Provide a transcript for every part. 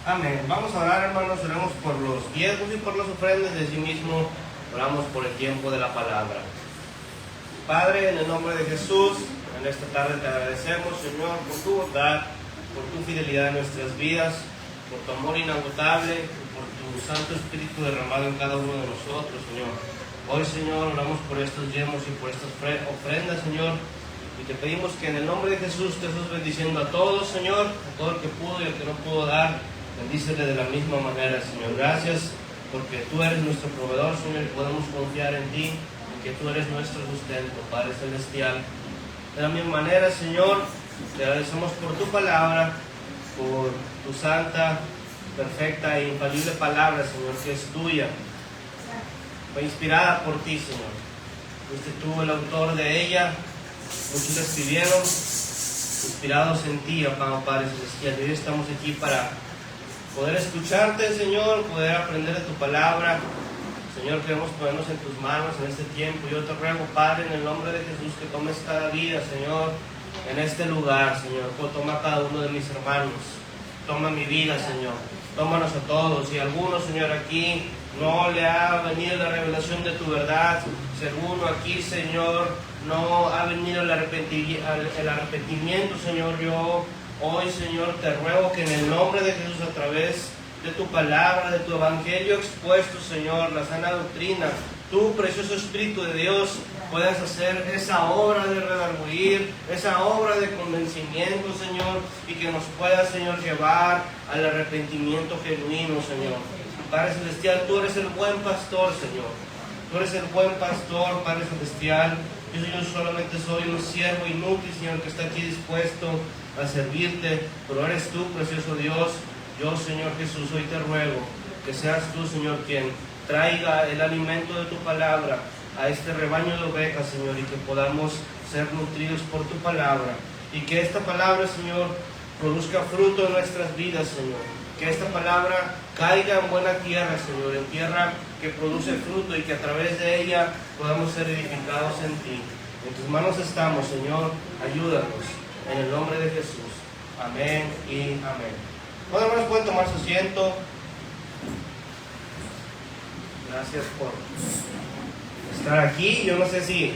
Amén. Vamos a orar, hermanos, oramos por los diezmos y por las ofrendas, de sí mismo oramos por el tiempo de la palabra. Padre, en el nombre de Jesús, en esta tarde te agradecemos, Señor, por tu bondad, por tu fidelidad en nuestras vidas, por tu amor inagotable, por tu Santo Espíritu derramado en cada uno de nosotros, Señor. Hoy, Señor, oramos por estos diezmos y por estas ofrendas, Señor, y te pedimos que en el nombre de Jesús te estés bendiciendo a todos, Señor, a todo el que pudo y el que no pudo dar. Bendícele de la misma manera, Señor. Gracias porque tú eres nuestro proveedor, Señor, y podemos confiar en ti, y que tú eres nuestro sustento, Padre Celestial. De la misma manera, Señor, te agradecemos por tu palabra, por tu santa, perfecta e infalible palabra, Señor, que es tuya. Fue inspirada por ti, Señor. Fuiste tú el autor de ella. Muchos la escribieron, inspirados en ti, amado Padre Celestial. Y hoy estamos aquí para poder escucharte, Señor, poder aprender de tu palabra. Señor, queremos ponernos en tus manos en este tiempo. Yo te ruego, Padre, en el nombre de Jesús, que tomes cada vida, Señor, en este lugar, Señor. Toma cada uno de mis hermanos. Toma mi vida, Señor. Tómanos a todos. Si alguno, Señor, aquí no le ha venido la revelación de tu verdad, si alguno aquí, Señor, no ha venido el arrepentimiento, Señor, yo hoy, Señor, te ruego que en el nombre de Jesús, a través de tu palabra, de tu evangelio expuesto, Señor, la sana doctrina, tu precioso Espíritu de Dios, puedas hacer esa obra de redarguir, esa obra de convencimiento, Señor, y que nos puedas, Señor, llevar al arrepentimiento genuino, Señor. Padre Celestial, tú eres el buen pastor, Señor. Tú eres el buen pastor, Padre Celestial. Yo, Señor, solamente soy un siervo inútil, Señor, que está aquí dispuesto a servirte, pero eres tú, precioso Dios. Yo, Señor Jesús, hoy te ruego que seas tú, Señor, quien traiga el alimento de tu palabra a este rebaño de ovejas, Señor, y que podamos ser nutridos por tu palabra, y que esta palabra, Señor, produzca fruto en nuestras vidas, Señor, que esta palabra caiga en buena tierra, Señor, en tierra que produce fruto, y que a través de ella podamos ser edificados en ti. En tus manos estamos, Señor, ayúdanos, en el nombre de Jesús. Amén y amén. Bueno, hermanos, pueden tomar su asiento. Gracias por estar aquí. Yo no sé si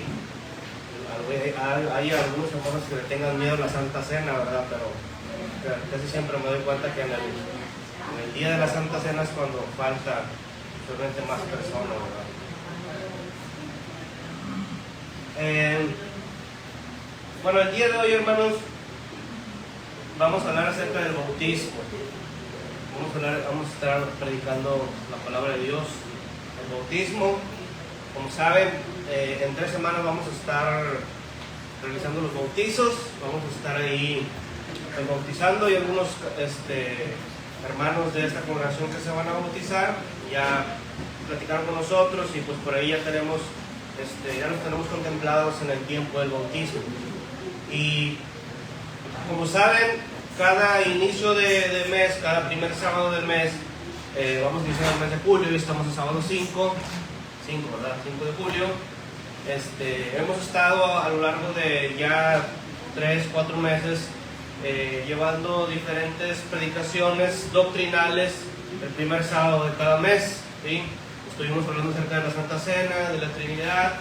hay algunos hermanos que le tengan miedo a la Santa Cena, ¿verdad? Pero casi siempre me doy cuenta que en el día de la Santa Cena es cuando falta realmente más personas, ¿verdad? Bueno, el día de hoy, hermanos, vamos a hablar acerca del bautismo. Vamos a estar predicando la palabra de Dios. El bautismo, como saben, en 3 semanas vamos a estar realizando los bautizos. Vamos a estar ahí bautizando, y algunos hermanos de esta congregación que se van a bautizar ya platicaron con nosotros, y pues por ahí ya tenemos ya los tenemos contemplados en el tiempo del bautismo. Y como saben, cada inicio de mes, cada primer sábado del mes, vamos a iniciar el mes de julio, y estamos en sábado 5, ¿verdad? 5 de julio. Hemos estado a lo largo de ya 3-4 meses llevando diferentes predicaciones doctrinales el primer sábado de cada mes, ¿sí? Estuvimos hablando acerca de la Santa Cena, de la Trinidad,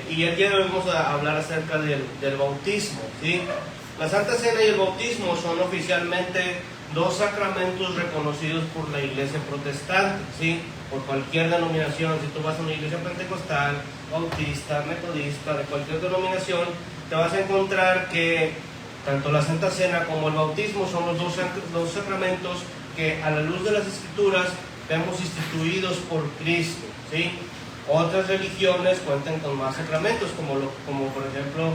y el día de hoy vamos a hablar acerca del bautismo, ¿sí? La Santa Cena y el bautismo son oficialmente 2 sacramentos reconocidos por la Iglesia protestante, ¿sí? Por cualquier denominación. Si tú vas a una iglesia pentecostal, bautista, metodista, de cualquier denominación, te vas a encontrar que tanto la Santa Cena como el bautismo son los dos sacramentos que, a la luz de las Escrituras, vemos instituidos por Cristo, ¿sí? Otras religiones cuentan con más sacramentos, como por ejemplo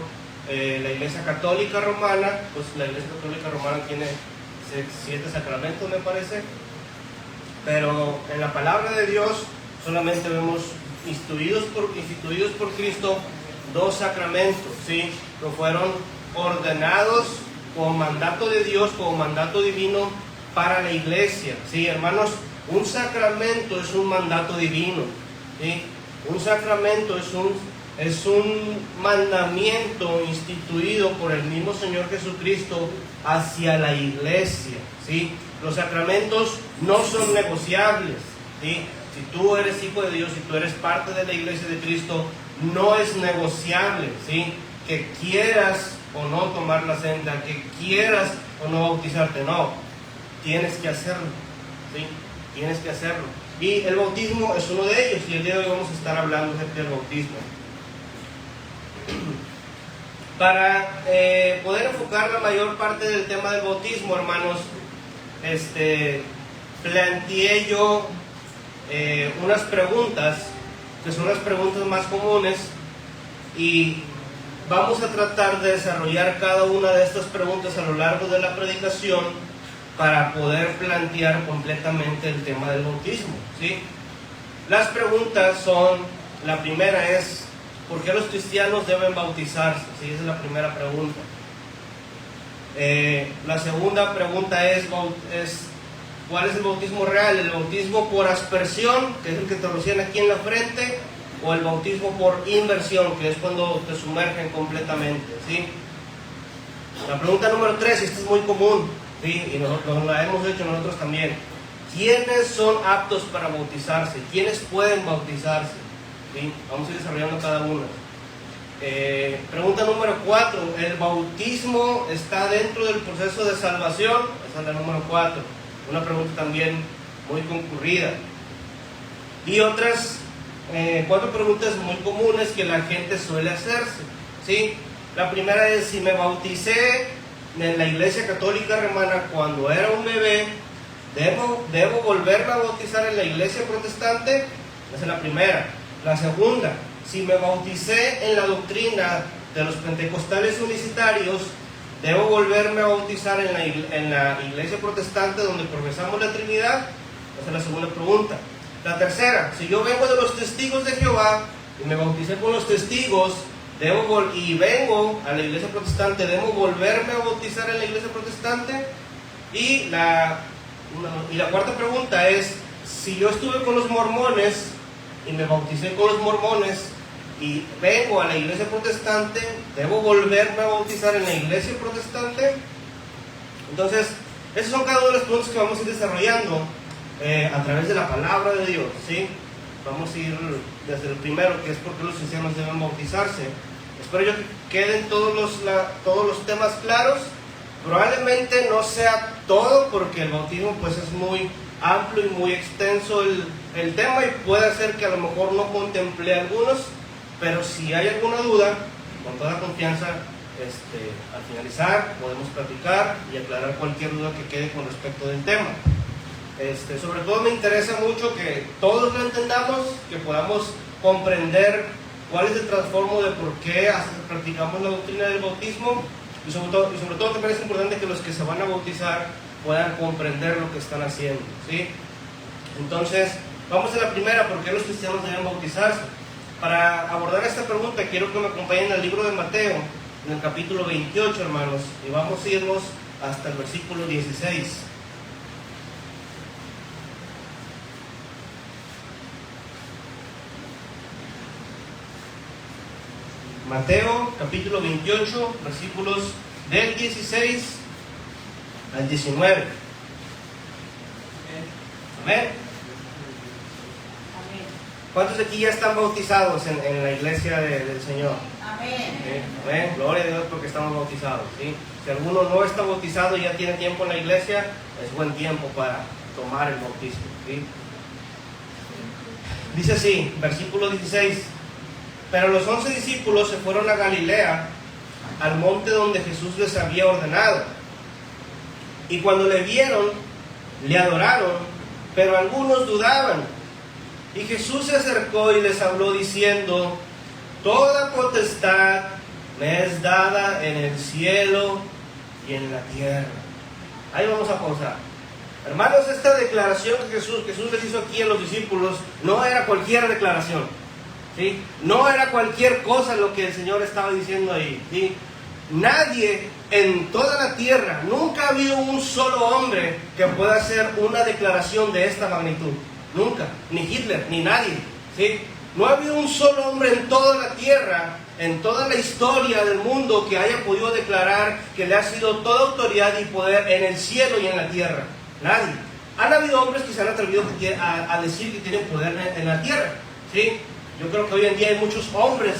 la Iglesia Católica Romana. Pues la Iglesia Católica Romana tiene 7 sacramentos, me parece, pero en la palabra de Dios solamente vemos instituidos por Cristo 2 sacramentos, ¿sí? Que fueron ordenados como mandato de Dios, como mandato divino para la iglesia, ¿sí? Hermanos, un sacramento es un mandato divino, ¿sí? Un sacramento es un es un mandamiento instituido por el mismo Señor Jesucristo hacia la iglesia, ¿sí? Los sacramentos no son negociables, ¿sí? Si tú eres hijo de Dios, si tú eres parte de la iglesia de Cristo, no es negociable, ¿sí? Que quieras o no tomar la senda, que quieras o no bautizarte, no, tienes que hacerlo, ¿sí? Tienes que hacerlo. Y el bautismo es uno de ellos, y el día de hoy vamos a estar hablando acerca del bautismo. Para poder enfocar la mayor parte del tema del bautismo, hermanos, planteé yo unas preguntas, que son las preguntas más comunes, y vamos a tratar de desarrollar cada una de estas preguntas a lo largo de la predicación para poder plantear completamente el tema del bautismo, ¿sí? Las preguntas son, la primera es, ¿por qué los cristianos deben bautizarse? ¿Sí? Esa es la primera pregunta. La segunda pregunta es, ¿cuál es el bautismo real? ¿El bautismo por aspersión, que es el que te rocian aquí en la frente, o el bautismo por inmersión, que es cuando te sumergen completamente, ¿sí? La pregunta número 3, esta es muy común, ¿sí? Y nosotros la hemos hecho nosotros también. ¿Quiénes son aptos para bautizarse? ¿Quiénes pueden bautizarse? ¿Sí? Vamos a ir desarrollando cada una. Pregunta número 4, ¿el bautismo está dentro del proceso de salvación? Esa es la número 4. Una pregunta también muy concurrida. Y otras 4 preguntas muy comunes que la gente suele hacerse, ¿sí? La primera es, si me bauticé en la iglesia católica romana cuando era un bebé, ¿debo volverme a bautizar en la iglesia protestante? Esa es la primera. La segunda, si me bauticé en la doctrina de los pentecostales unicitarios, ¿debo volverme a bautizar en la iglesia protestante donde profesamos la Trinidad? Esa es la segunda pregunta. La tercera, si yo vengo de los testigos de Jehová y me bauticé con los testigos, y vengo a la iglesia protestante, ¿debo volverme a bautizar en la iglesia protestante? Y la cuarta pregunta es, si yo estuve con los mormones y me bauticé con los mormones y vengo a la iglesia protestante, ¿debo volverme a bautizar en la iglesia protestante? Entonces, esas son cada una de las preguntas que vamos a ir desarrollando a través de la palabra de Dios, ¿sí? Vamos a ir desde el primero, que es por qué los cristianos deben bautizarse. Espero yo que queden todos los temas claros. Probablemente no sea todo, porque el bautismo pues es muy amplio y muy extenso el tema, y puede ser que a lo mejor no contemple algunos, pero si hay alguna duda, con toda confianza, al finalizar podemos platicar y aclarar cualquier duda que quede con respecto del tema. Sobre todo me interesa mucho que todos lo entendamos, que podamos comprender cuál es el trasfondo de por qué practicamos la doctrina del bautismo, y sobre todo también es importante que los que se van a bautizar puedan comprender lo que están haciendo, ¿sí? Entonces, vamos a la primera, ¿por qué los cristianos deben bautizarse? Para abordar esta pregunta quiero que me acompañen al libro de Mateo, en el capítulo 28, hermanos, y vamos a irnos hasta el versículo 16. Mateo capítulo 28, versículos del 16 al 19. Amén. ¿Cuántos de aquí ya están bautizados en la iglesia del Señor? Amén. Amén. Gloria a Dios porque estamos bautizados, ¿sí? Si alguno no está bautizado y ya tiene tiempo en la iglesia, es buen tiempo para tomar el bautismo, ¿sí? Dice así, versículo 16. Pero los 11 discípulos se fueron a Galilea, al monte donde Jesús les había ordenado. Y cuando le vieron, le adoraron, pero algunos dudaban. Y Jesús se acercó y les habló diciendo: toda potestad me es dada en el cielo y en la tierra. Ahí vamos a pausar. Hermanos, esta declaración que Jesús les hizo aquí a los discípulos no era cualquier declaración, ¿sí? No era cualquier cosa lo que el Señor estaba diciendo ahí, ¿sí? Nadie en toda la tierra, nunca ha habido un solo hombre que pueda hacer una declaración de esta magnitud. Nunca, ni Hitler, ni nadie, ¿sí? No ha habido un solo hombre en toda la tierra, en toda la historia del mundo, que haya podido declarar que le ha sido toda autoridad y poder en el cielo y en la tierra. Nadie. Han habido hombres que se han atrevido a decir que tienen poder en la tierra, ¿sí? Yo creo que hoy en día hay muchos hombres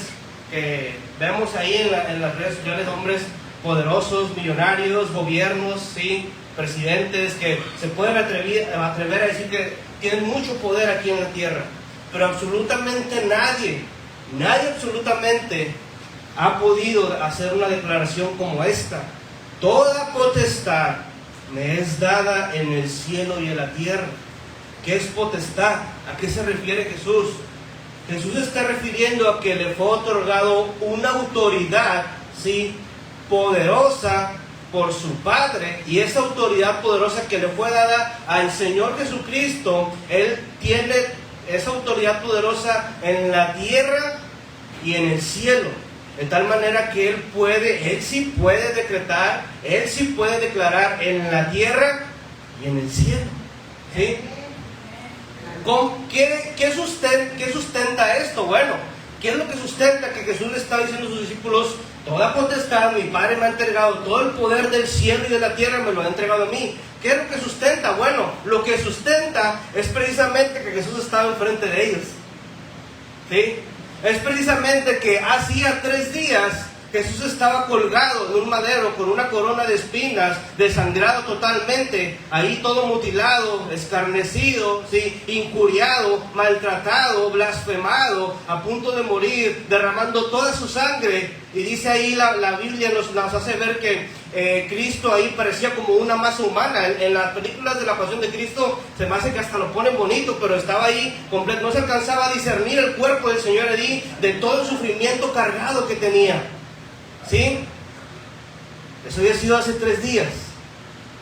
que vemos ahí en las redes sociales, hombres poderosos, millonarios, gobiernos, ¿sí? Presidentes que se pueden atrever a decir que tienen mucho poder aquí en la tierra. Pero absolutamente nadie absolutamente ha podido hacer una declaración como esta. Toda potestad me es dada en el cielo y en la tierra. ¿Qué es potestad? ¿A qué se refiere Jesús? Jesús está refiriendo a que le fue otorgado una autoridad, ¿sí?, poderosa por su Padre, y esa autoridad poderosa que le fue dada al Señor Jesucristo, Él tiene esa autoridad poderosa en la tierra y en el cielo, de tal manera que Él sí puede decretar, Él sí puede declarar en la tierra y en el cielo, ¿sí? ¿Qué sustenta esto? Bueno, ¿qué es lo que sustenta? Que Jesús le estaba diciendo a sus discípulos: toda potestad mi Padre me ha entregado, todo el poder del cielo y de la tierra me lo ha entregado a mí. ¿Qué es lo que sustenta? Bueno, lo que sustenta es precisamente que Jesús estaba enfrente de ellos, ¿sí? Es precisamente que hacía 3 días Jesús estaba colgado de un madero con una corona de espinas, desangrado totalmente, ahí todo mutilado, escarnecido, ¿sí?, injuriado, maltratado, blasfemado, a punto de morir, derramando toda su sangre. Y dice ahí la Biblia nos hace ver que Cristo ahí parecía como una masa humana. En las películas de la Pasión de Cristo se me hace que hasta lo ponen bonito, pero estaba ahí completo. No se alcanzaba a discernir el cuerpo del Señor allí de todo el sufrimiento cargado que tenía, ¿sí? Eso había sido hace 3 días,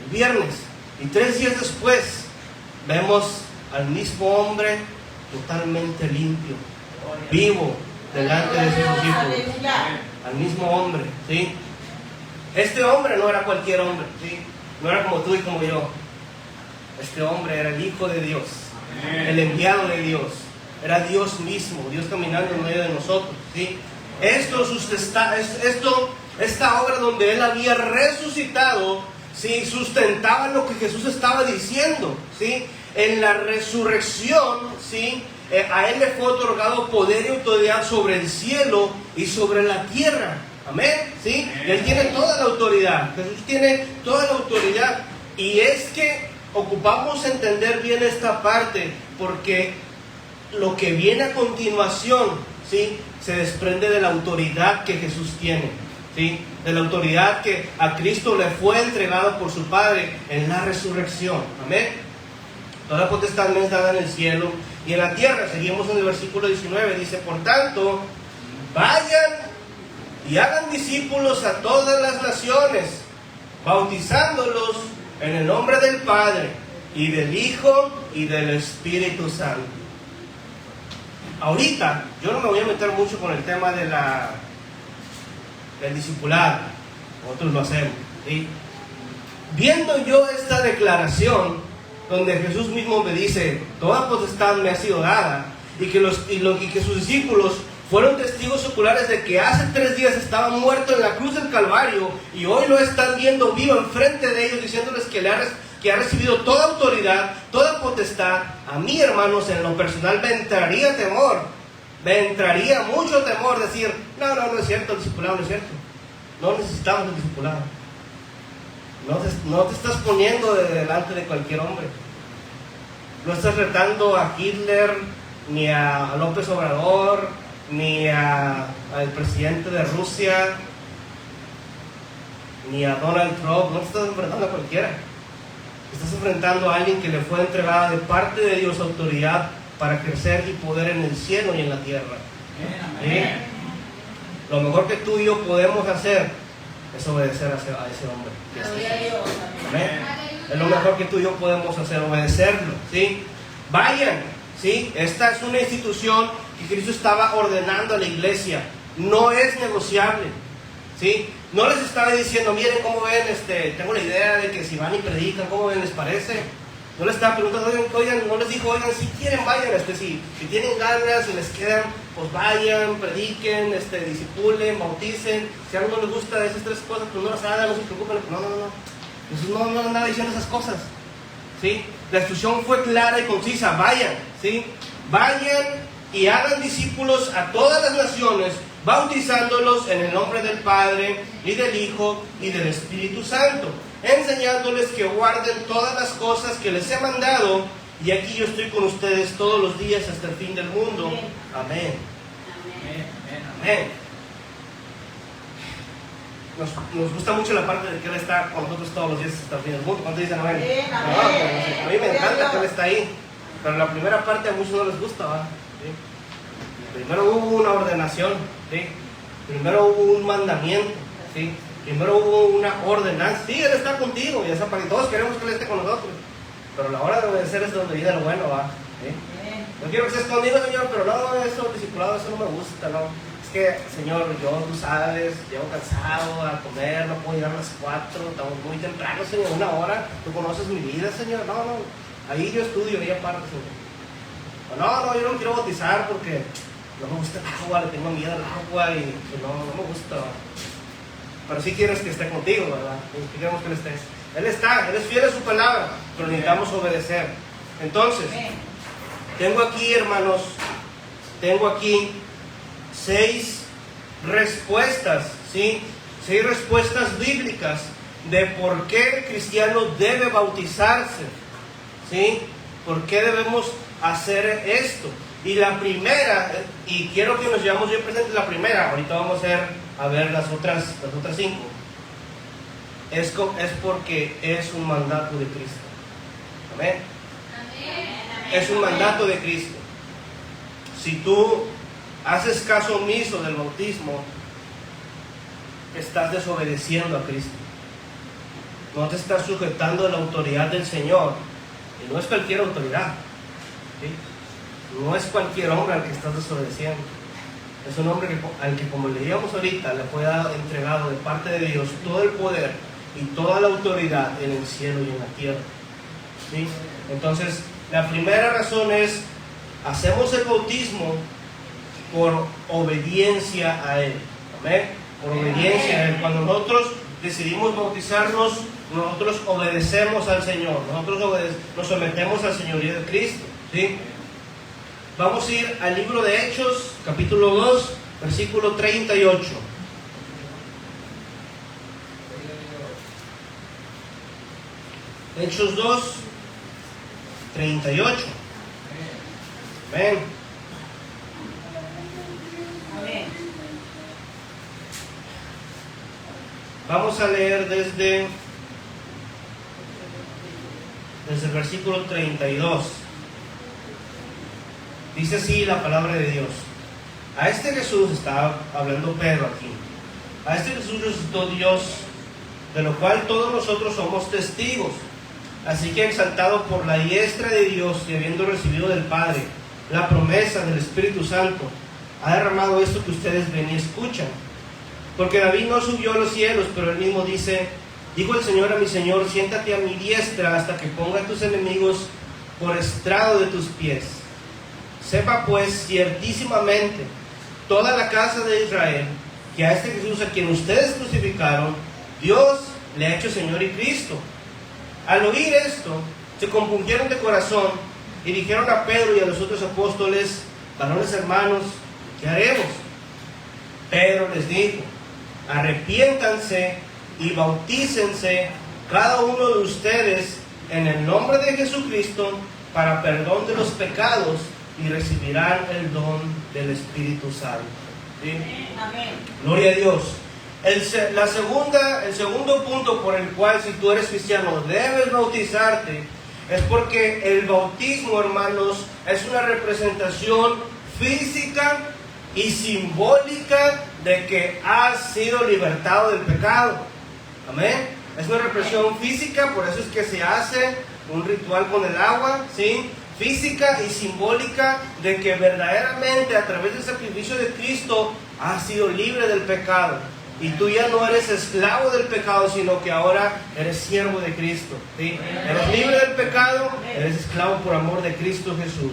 el viernes. Y 3 días después vemos al mismo hombre totalmente limpio, vivo delante de sus discípulos. Al mismo hombre, ¿sí? Este hombre no era cualquier hombre, ¿sí? No era como tú y como yo. Este hombre era el Hijo de Dios, el enviado de Dios. Era Dios mismo, Dios caminando en medio de nosotros, ¿sí? Esta obra donde Él había resucitado, ¿sí?, sustentaba lo que Jesús estaba diciendo, ¿sí? En la resurrección, ¿sí?, a Él le fue otorgado poder y autoridad sobre el cielo y sobre la tierra. Amén, ¿sí? Y Él tiene toda la autoridad. Jesús tiene toda la autoridad. Y es que ocupamos entender bien esta parte, porque lo que viene a continuación, ¿sí?, se desprende de la autoridad que Jesús tiene, ¿sí?, de la autoridad que a Cristo le fue entregada por su Padre en la resurrección. Amén. Toda potestad me es dada en el cielo y en la tierra. Seguimos en el versículo 19. Dice: por tanto, vayan y hagan discípulos a todas las naciones, bautizándolos en el nombre del Padre y del Hijo y del Espíritu Santo. Ahorita yo no me voy a meter mucho con el tema del discipulado. Nosotros lo hacemos, ¿sí? Viendo yo esta declaración donde Jesús mismo me dice: toda potestad me ha sido dada, y que sus discípulos fueron testigos oculares de que hace 3 días estaba muerto en la cruz del Calvario, y hoy lo están viendo vivo enfrente de ellos, diciéndoles que ha recibido toda autoridad, toda potestad. A mí, hermanos, en lo personal me entraría temor, me entraría mucho temor decir: no es cierto, el discipulado no es cierto, no necesitamos el discipulado. No te estás poniendo delante de cualquier hombre. No estás retando a Hitler, ni a López Obrador, ni al presidente de Rusia, ni a Donald Trump. No te estás enfrentando a cualquiera. Estás enfrentando a alguien que le fue entregada de parte de Dios autoridad para crecer y poder en el cielo y en la tierra. ¿Sí? Lo mejor que tú y yo podemos hacer es obedecer a ese hombre. Amén. Es lo mejor que tú y yo podemos hacer, obedecerlo, ¿sí? Vayan, ¿sí? Esta es una institución que Cristo estaba ordenando a la iglesia. No es negociable, ¿sí? No les estaba diciendo: miren cómo ven, tengo la idea de que si van y predican, ¿cómo ven? ¿Les parece? No le estaba preguntando, oigan, no les dijo, oigan, si quieren vayan, si tienen ganas, si les quedan, pues vayan, prediquen, discipulen, bauticen. Si a algo no les gusta de esas tres cosas, pues no las hagan, no se preocupen. No. Jesús no andaba diciendo esas cosas, ¿sí? La instrucción fue clara y concisa, vayan, ¿sí? Vayan y hagan discípulos a todas las naciones, bautizándolos en el nombre del Padre, y del Hijo, y del Espíritu Santo, enseñándoles que guarden todas las cosas que les he mandado, y aquí yo estoy con ustedes todos los días hasta el fin del mundo. Amén. Amén. Nos gusta mucho la parte de que Él está con nosotros todos los días hasta el fin del mundo. ¿Cuántos dicen amén? A mí me encanta que Él está ahí, pero la primera parte a muchos no les gusta, ¿verdad? ¿Sí? Primero hubo una ordenación, ¿sí? Primero hubo un mandamiento, ¿sí? Primero hubo una ordenanza. Sí, Él está contigo, y esa parte, todos queremos que Él esté con nosotros, pero la hora de obedecer es donde viene lo bueno, ¿va? ¿Sí? No quiero que estés conmigo, Señor, pero no, eso, discipulado, eso no me gusta, ¿no? Es que, Señor, tú sabes, llego cansado a comer, no puedo llegar a las 4, estamos muy temprano, Señor, 1 hora, tú conoces mi vida, Señor, no, ahí yo estudio, ahí aparte, Señor. No, yo no me quiero bautizar porque no me gusta el agua, le tengo miedo al agua y pues, no me gusta. Pero sí quieres que esté contigo, ¿verdad? Sí queremos que Él esté. Él está, Él es fiel a su palabra, pero necesitamos obedecer. Entonces, tengo aquí, hermanos, 6 respuestas, ¿sí? 6 respuestas bíblicas de por qué el cristiano debe bautizarse, ¿sí? ¿Por qué debemos hacer esto? Y la primera, y quiero que nos llevamos bien presentes la primera, ahorita vamos a ver las otras 5, es porque es un mandato de Cristo. Amén. Es un mandato de Cristo. Si tú haces caso omiso del bautismo, estás desobedeciendo a Cristo. No te estás sujetando a la autoridad del Señor. Y no es cualquier autoridad, ¿sí? No es cualquier hombre al que estás desobedeciendo. Es un hombre al que, como leíamos ahorita, le fue entregado de parte de Dios todo el poder y toda la autoridad en el cielo y en la tierra, ¿sí? Entonces, la primera razón es, hacemos el bautismo por obediencia a Él. ¿Amén? Por obediencia a Él. Cuando nosotros decidimos bautizarnos, nosotros obedecemos al Señor, nosotros nos sometemos al señorío de Cristo, ¿sí? Vamos a ir al libro de Hechos, capítulo 2, versículo 38. Hechos 2, 38. Amén. Vamos a leer desde el versículo 32. Dice así la palabra de Dios. A este Jesús, está hablando Pedro aquí, a este Jesús resucitó Dios, de lo cual todos nosotros somos testigos. Así que, exaltado por la diestra de Dios y habiendo recibido del Padre la promesa del Espíritu Santo, ha derramado esto que ustedes ven y escuchan. Porque David no subió a los cielos, pero él mismo dice: dijo el Señor a mi Señor, siéntate a mi diestra hasta que ponga a tus enemigos por estrado de tus pies. Sepa pues ciertísimamente toda la casa de Israel que a este Jesús, a quien ustedes crucificaron, Dios le ha hecho Señor y Cristo. Al oír esto, se compungieron de corazón y dijeron a Pedro y a los otros apóstoles: varones hermanos, ¿qué haremos? Pedro les dijo: arrepiéntanse y bautícense cada uno de ustedes en el nombre de Jesucristo para perdón de los pecados, y recibirán el don del Espíritu Santo. ¿Sí? Amén. Gloria a Dios. El segundo punto por el cual, si tú eres cristiano, debes bautizarte, es porque el bautismo, hermanos, es una representación física y simbólica de que has sido libertado del pecado. Amén. Es una represión física, por eso es que se hace un ritual con el agua, ¿sí? Física y simbólica de que verdaderamente a través del sacrificio de Cristo has sido libre del pecado. Y tú ya no eres esclavo del pecado, sino que ahora eres siervo de Cristo, ¿sí? Eres libre del pecado, eres esclavo por amor de Cristo Jesús.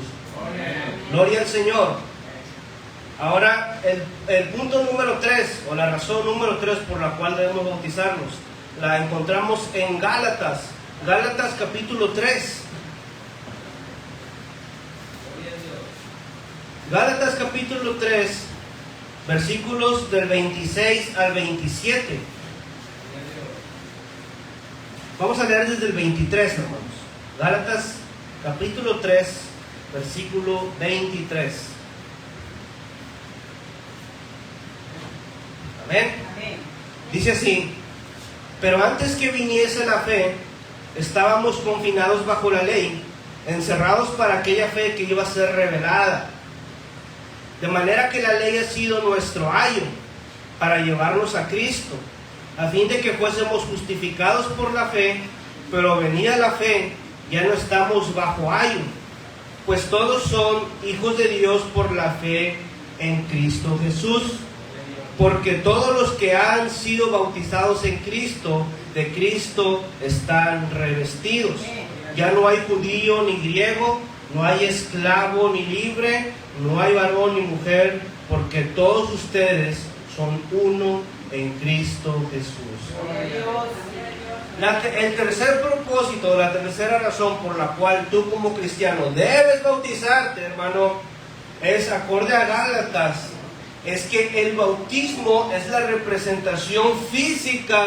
Gloria al Señor. Ahora, el punto número 3, o la razón número 3 por la cual debemos bautizarnos, la encontramos en Gálatas. Gálatas capítulo 3. Gálatas capítulo 3, versículos del 26 al 27. Vamos a leer desde el 23, hermanos. Gálatas capítulo 3, versículo 23. Amén. Dice así: pero antes que viniese la fe, estábamos confinados bajo la ley, encerrados para aquella fe que iba a ser revelada. De manera que la ley ha sido nuestro ayo para llevarnos a Cristo, a fin de que fuésemos justificados por la fe, pero venida la fe, ya no estamos bajo ayo, pues todos son hijos de Dios por la fe en Cristo Jesús. Porque todos los que han sido bautizados en Cristo, de Cristo están revestidos. Ya no hay judío ni griego, no hay esclavo ni libre, no hay varón ni mujer, porque todos ustedes son uno en Cristo Jesús. El tercer propósito, la tercera razón por la cual tú como cristiano debes bautizarte, hermano, es acorde a Gálatas. Es que el bautismo es la representación física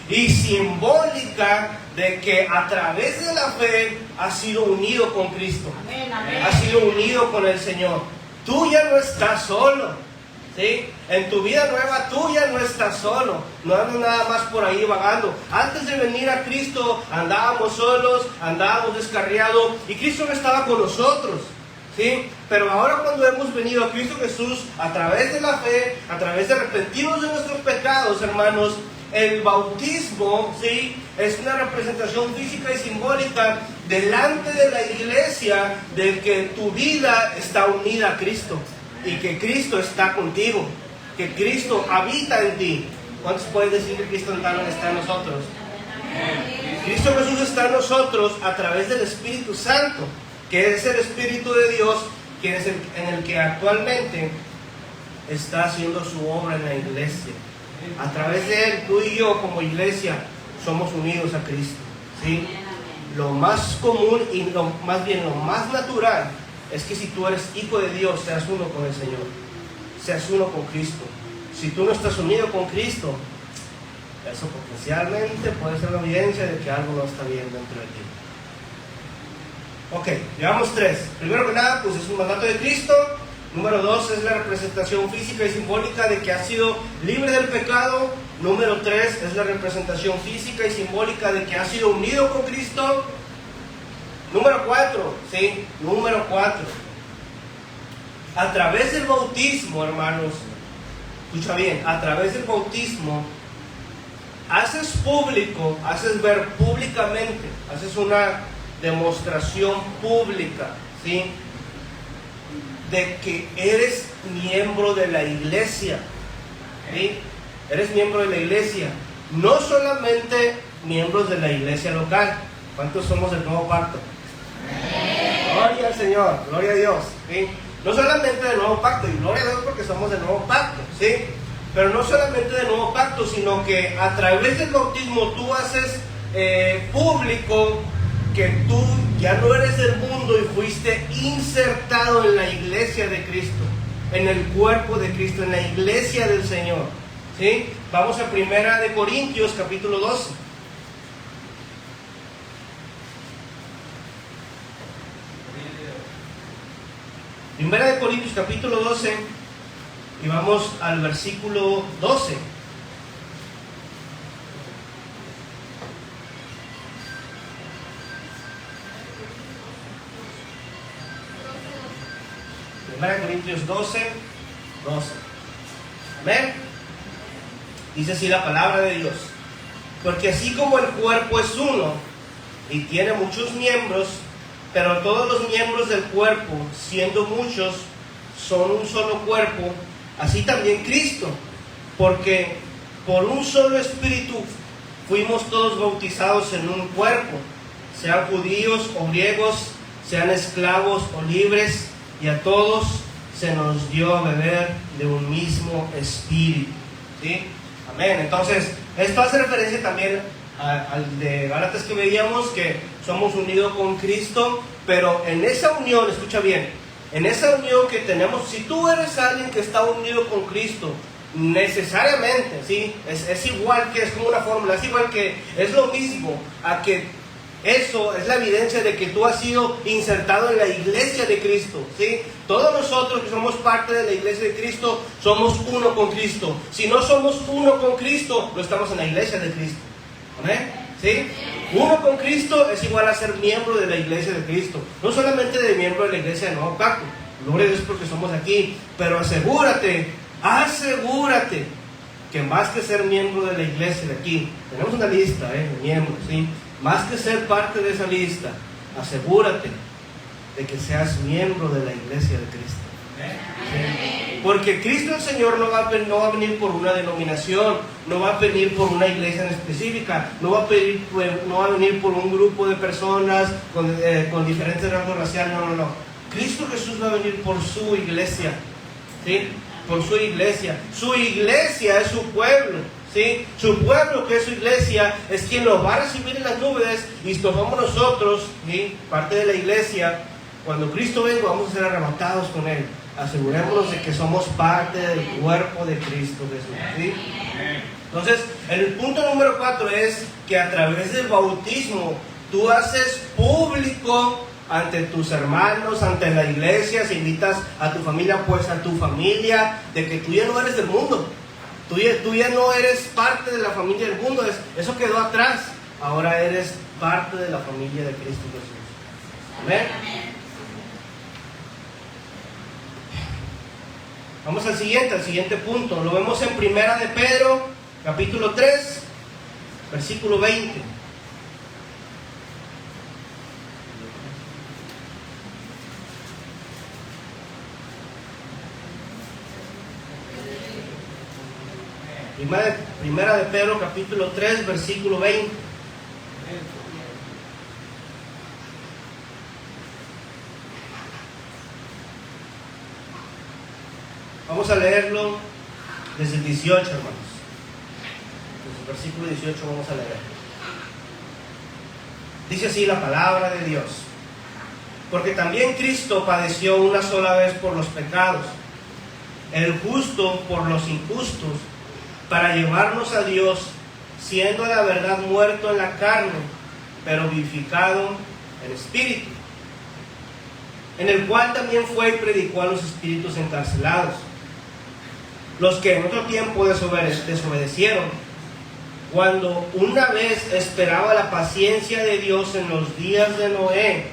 y simbólica de que a través de la fe has sido unido con Cristo. Amén, amén. Has sido unido con el Señor. Tú ya no estás solo, ¿sí? En tu vida nueva tú ya no estás solo. No andas nada más por ahí vagando. Antes de venir a Cristo andábamos solos, andábamos descarriados y Cristo no estaba con nosotros, ¿sí? Pero ahora cuando hemos venido a Cristo Jesús a través de la fe, a través de arrepentirnos de nuestros pecados, hermanos, el bautismo, ¿sí?, es una representación física y simbólica delante de la iglesia de que tu vida está unida a Cristo y que Cristo está contigo, que Cristo habita en ti. ¿Cuántos pueden decir que Cristo está en nosotros? Cristo Jesús está en nosotros a través del Espíritu Santo, que es el Espíritu de Dios, que es en el que actualmente está haciendo su obra en la iglesia. A través de Él, tú y yo como iglesia somos unidos a Cristo, ¿sí? Lo más común y lo más natural es que si tú eres hijo de Dios, seas uno con el Señor, seas uno con Cristo. Si tú no estás unido con Cristo, eso potencialmente puede ser la evidencia de que algo no está bien dentro de ti. Ok, llevamos 3. Primero que nada, pues es un mandato de Cristo. Número 2 es la representación física y simbólica de que ha sido libre del pecado. Número 3 es la representación física y simbólica de que ha sido unido con Cristo. Número 4, ¿sí? Número 4. A través del bautismo, hermanos, escucha bien, a través del bautismo, haces público, haces ver públicamente, haces una demostración pública, ¿sí?, de que eres miembro de la iglesia, ¿sí? Eres miembro de la iglesia, no solamente miembros de la iglesia local. ¿Cuántos somos del nuevo pacto? Gloria al Señor, gloria a Dios, ¿sí? No solamente del nuevo pacto, y gloria a Dios porque somos del nuevo pacto, ¿sí? Pero no solamente del nuevo pacto, sino que a través del bautismo tú haces público que tú ya no eres del mundo y fuiste insertado en la iglesia de Cristo, en el cuerpo de Cristo, en la iglesia del Señor, ¿sí? Vamos a 1 Corintios capítulo 12. Primera de Corintios capítulo 12 y vamos al versículo 12. Primera de Corintios 12. Amén. Dice así la palabra de Dios: porque así como el cuerpo es uno y tiene muchos miembros, pero todos los miembros del cuerpo, siendo muchos, son un solo cuerpo, así también Cristo. Porque por un solo espíritu fuimos todos bautizados en un cuerpo, sean judíos o griegos, sean esclavos o libres, y a todos se nos dio a beber de un mismo espíritu. ¿Sí? Amén. Entonces, esto hace referencia también al de Gálatas que veíamos, que somos unidos con Cristo, pero en esa unión, escucha bien, en esa unión que tenemos, si tú eres alguien que está unido con Cristo, necesariamente, ¿sí? Es igual, que es como una fórmula, es igual, que es lo mismo a que eso es la evidencia de que tú has sido insertado en la iglesia de Cristo, ¿sí? Todos nosotros que somos parte de la iglesia de Cristo somos uno con Cristo. Si no somos uno con Cristo, no estamos en la iglesia de Cristo. ¿Amén? ¿Sí? Uno con Cristo es igual a ser miembro de la iglesia de Cristo. No solamente de miembro de la iglesia del Nuevo Pacto. Gloria a Dios porque somos aquí. Pero asegúrate que más que ser miembro de la iglesia de aquí, tenemos una lista de miembros, ¿sí? Más que ser parte de esa lista, asegúrate de que seas miembro de la iglesia de Cristo. ¿Sí? Porque Cristo el Señor no va a venir por una denominación, no va a venir por una iglesia en específica, no va a venir por un grupo de personas con diferentes rasgos raciales, no. Cristo Jesús va a venir por su iglesia, ¿sí? Por su iglesia. Su iglesia es su pueblo, ¿sí? Su pueblo, que es su iglesia, es quien los va a recibir en las nubes, y somos nosotros, ¿sí? Parte de la iglesia. Cuando Cristo venga, vamos a ser arrebatados con Él. Asegurémonos de que somos parte del cuerpo de Cristo Jesús, ¿sí? Entonces, el punto número 4 es que a través del bautismo tú haces público ante tus hermanos, ante la iglesia, si invitas a tu familia, pues a tu familia, de que tú ya no eres del mundo. Tú ya no eres parte de la familia del mundo, eso quedó atrás. Ahora eres parte de la familia de Cristo Jesús. Amén. Vamos al siguiente punto. Lo vemos en Primera de Pedro, capítulo 3, versículo 20. Primera de Pedro, capítulo 3, versículo 20. Vamos a leerlo desde el 18, hermanos. Desde el versículo 18 vamos a leer. Dice así la palabra de Dios: porque también Cristo padeció una sola vez por los pecados, el justo por los injustos, para llevarnos a Dios, siendo a la verdad muerto en la carne, pero vivificado en espíritu, en el cual también fue y predicó a los espíritus encarcelados, los que en otro tiempo desobedecieron, cuando una vez esperaba la paciencia de Dios en los días de Noé,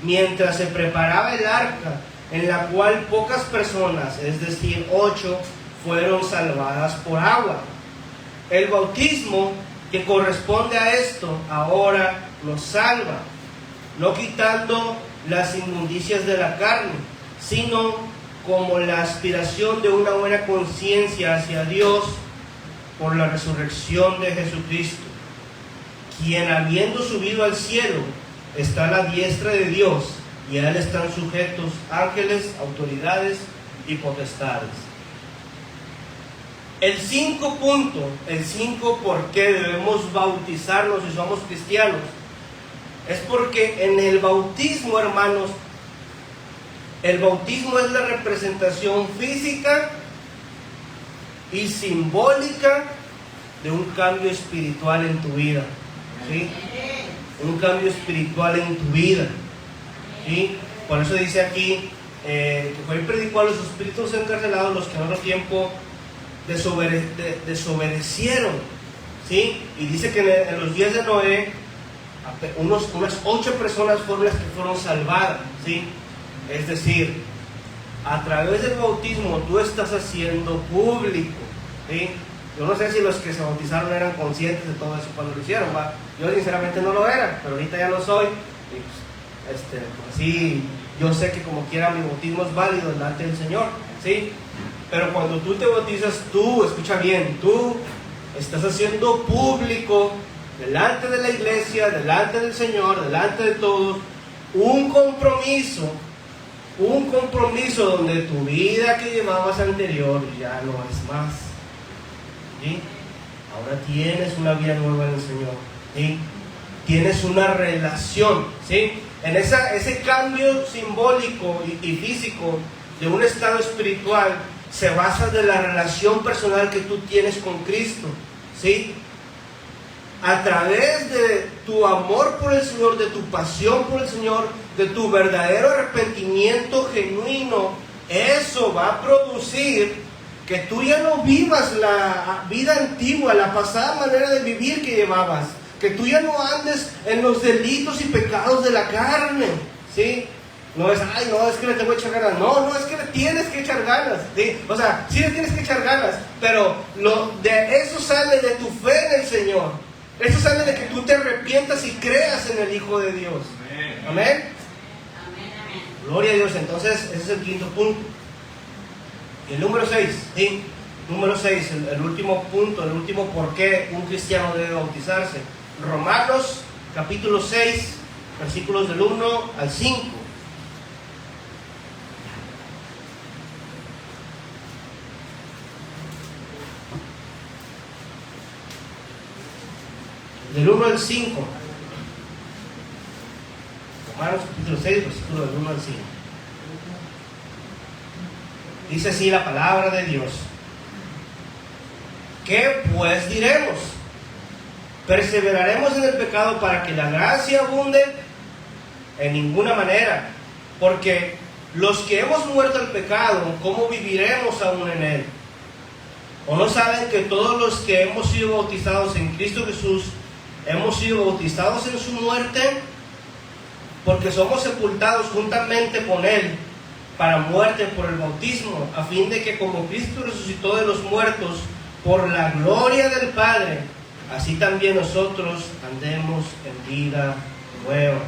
mientras se preparaba el arca, en la cual pocas personas, es decir, 8, fueron salvadas por agua. El bautismo que corresponde a esto ahora nos salva, no quitando las inmundicias de la carne, sino como la aspiración de una buena conciencia hacia Dios por la resurrección de Jesucristo, quien, habiendo subido al cielo, está a la diestra de Dios, y a Él están sujetos ángeles, autoridades y potestades. El 5 por qué debemos bautizarnos si somos cristianos, es porque en el bautismo, hermanos, el bautismo es la representación física y simbólica de un cambio espiritual en tu vida, ¿sí? Un cambio espiritual en tu vida, ¿sí? Por eso dice aquí que fue y predicó a los espíritus encarcelados, los que en otro tiempo desobedecieron, ¿sí? Y dice que en los días de Noé unas 8 personas fueron las que fueron salvadas, ¿sí? Es decir, a través del bautismo tú estás haciendo público, ¿sí? Yo no sé si los que se bautizaron eran conscientes de todo eso cuando lo hicieron, ¿va? Yo sinceramente no lo era, pero ahorita ya lo soy, y pues, así yo sé que como quiera mi bautismo es válido delante del Señor, ¿sí? Pero cuando tú te bautizas, tú, escucha bien, tú estás haciendo público delante de la iglesia, delante del Señor, delante de todos, un compromiso donde tu vida que llevabas anterior ya no es más. ¿Sí? Ahora tienes una vida nueva en el Señor. ¿Sí? Tienes una relación. ¿Sí? En ese cambio simbólico y físico de un estado espiritual se basa de la relación personal que tú tienes con Cristo. ¿Sí? A través de tu amor por el Señor, de tu pasión por el Señor, de tu verdadero arrepentimiento genuino, eso va a producir que tú ya no vivas la vida antigua, la pasada manera de vivir que llevabas, que tú ya no andes en los delitos y pecados de la carne, ¿sí? No es, ay, no, es que le tengo que echar ganas. No, es que le tienes que echar ganas, ¿sí? O sea, sí le tienes que echar ganas, pero de eso sale de tu fe en el Señor. Eso sale de que tú te arrepientas y creas en el Hijo de Dios. Amén. Gloria a Dios. Entonces, ese es el quinto punto. Y el número 6, ¿sí? Número 6, el último punto, el último por qué un cristiano debe bautizarse. Romanos, capítulo 6, versículos del 1 al 5. Del 1 al 5. Romanos capítulo 6, versículo del 1 al 5. Dice así la palabra de Dios. ¿Qué pues diremos? ¿Perseveraremos en el pecado para que la gracia abunde? En ninguna manera. Porque los que hemos muerto al pecado, ¿cómo viviremos aún en él? ¿O no saben que todos los que hemos sido bautizados en Cristo Jesús hemos sido bautizados en su muerte? Porque somos sepultados juntamente con Él para muerte por el bautismo, a fin de que como Cristo resucitó de los muertos por la gloria del Padre, así también nosotros andemos en vida nueva.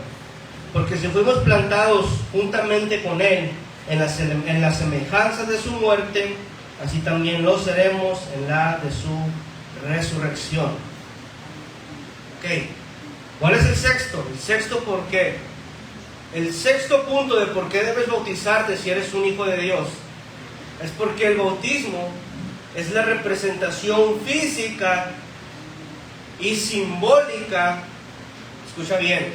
Porque si fuimos plantados juntamente con Él en la semejanza de su muerte, así también lo seremos en la de su resurrección. Ok, ¿cuál es el sexto? El sexto por qué. El sexto punto de por qué debes bautizarte si eres un hijo de Dios es porque el bautismo es la representación física y simbólica, escucha bien,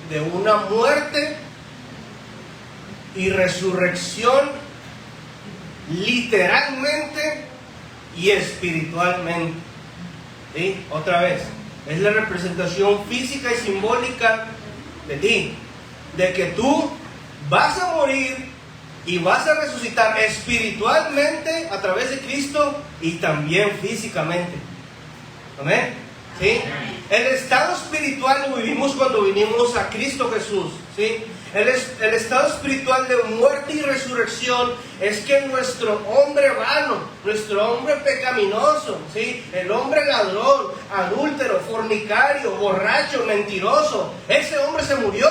de una muerte y resurrección literalmente y espiritualmente. ¿Sí? Otra vez, es la representación física y simbólica de ti, de que tú vas a morir y vas a resucitar espiritualmente a través de Cristo y también físicamente. ¿Amén? ¿Sí? El estado espiritual lo vivimos cuando vinimos a Cristo Jesús. ¿Sí? El estado espiritual de muerte y resurrección es que nuestro hombre vano, nuestro hombre pecaminoso, ¿sí? El hombre ladrón, adúltero, fornicario, borracho, mentiroso, ese hombre se murió.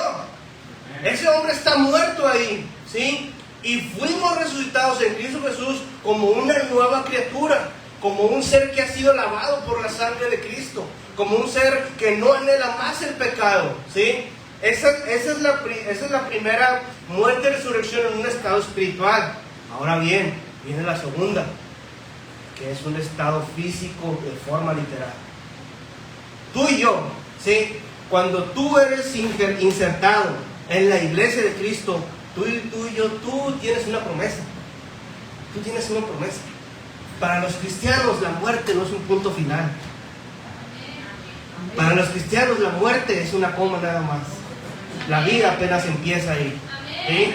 Ese hombre está muerto ahí, ¿sí? Y fuimos resucitados en Cristo Jesús como una nueva criatura, como un ser que ha sido lavado por la sangre de Cristo, como un ser que no anhela más el pecado, ¿sí? Esa es la primera muerte y resurrección en un estado espiritual. Ahora bien, viene la segunda, que es un estado físico de forma literal. Tú y yo, ¿sí? Cuando tú eres insertado en la iglesia de Cristo, tú tienes una promesa. Tú tienes una promesa. Para los cristianos la muerte no es un punto final. Para los cristianos la muerte es una coma nada más. La vida apenas empieza ahí. ¿Sí?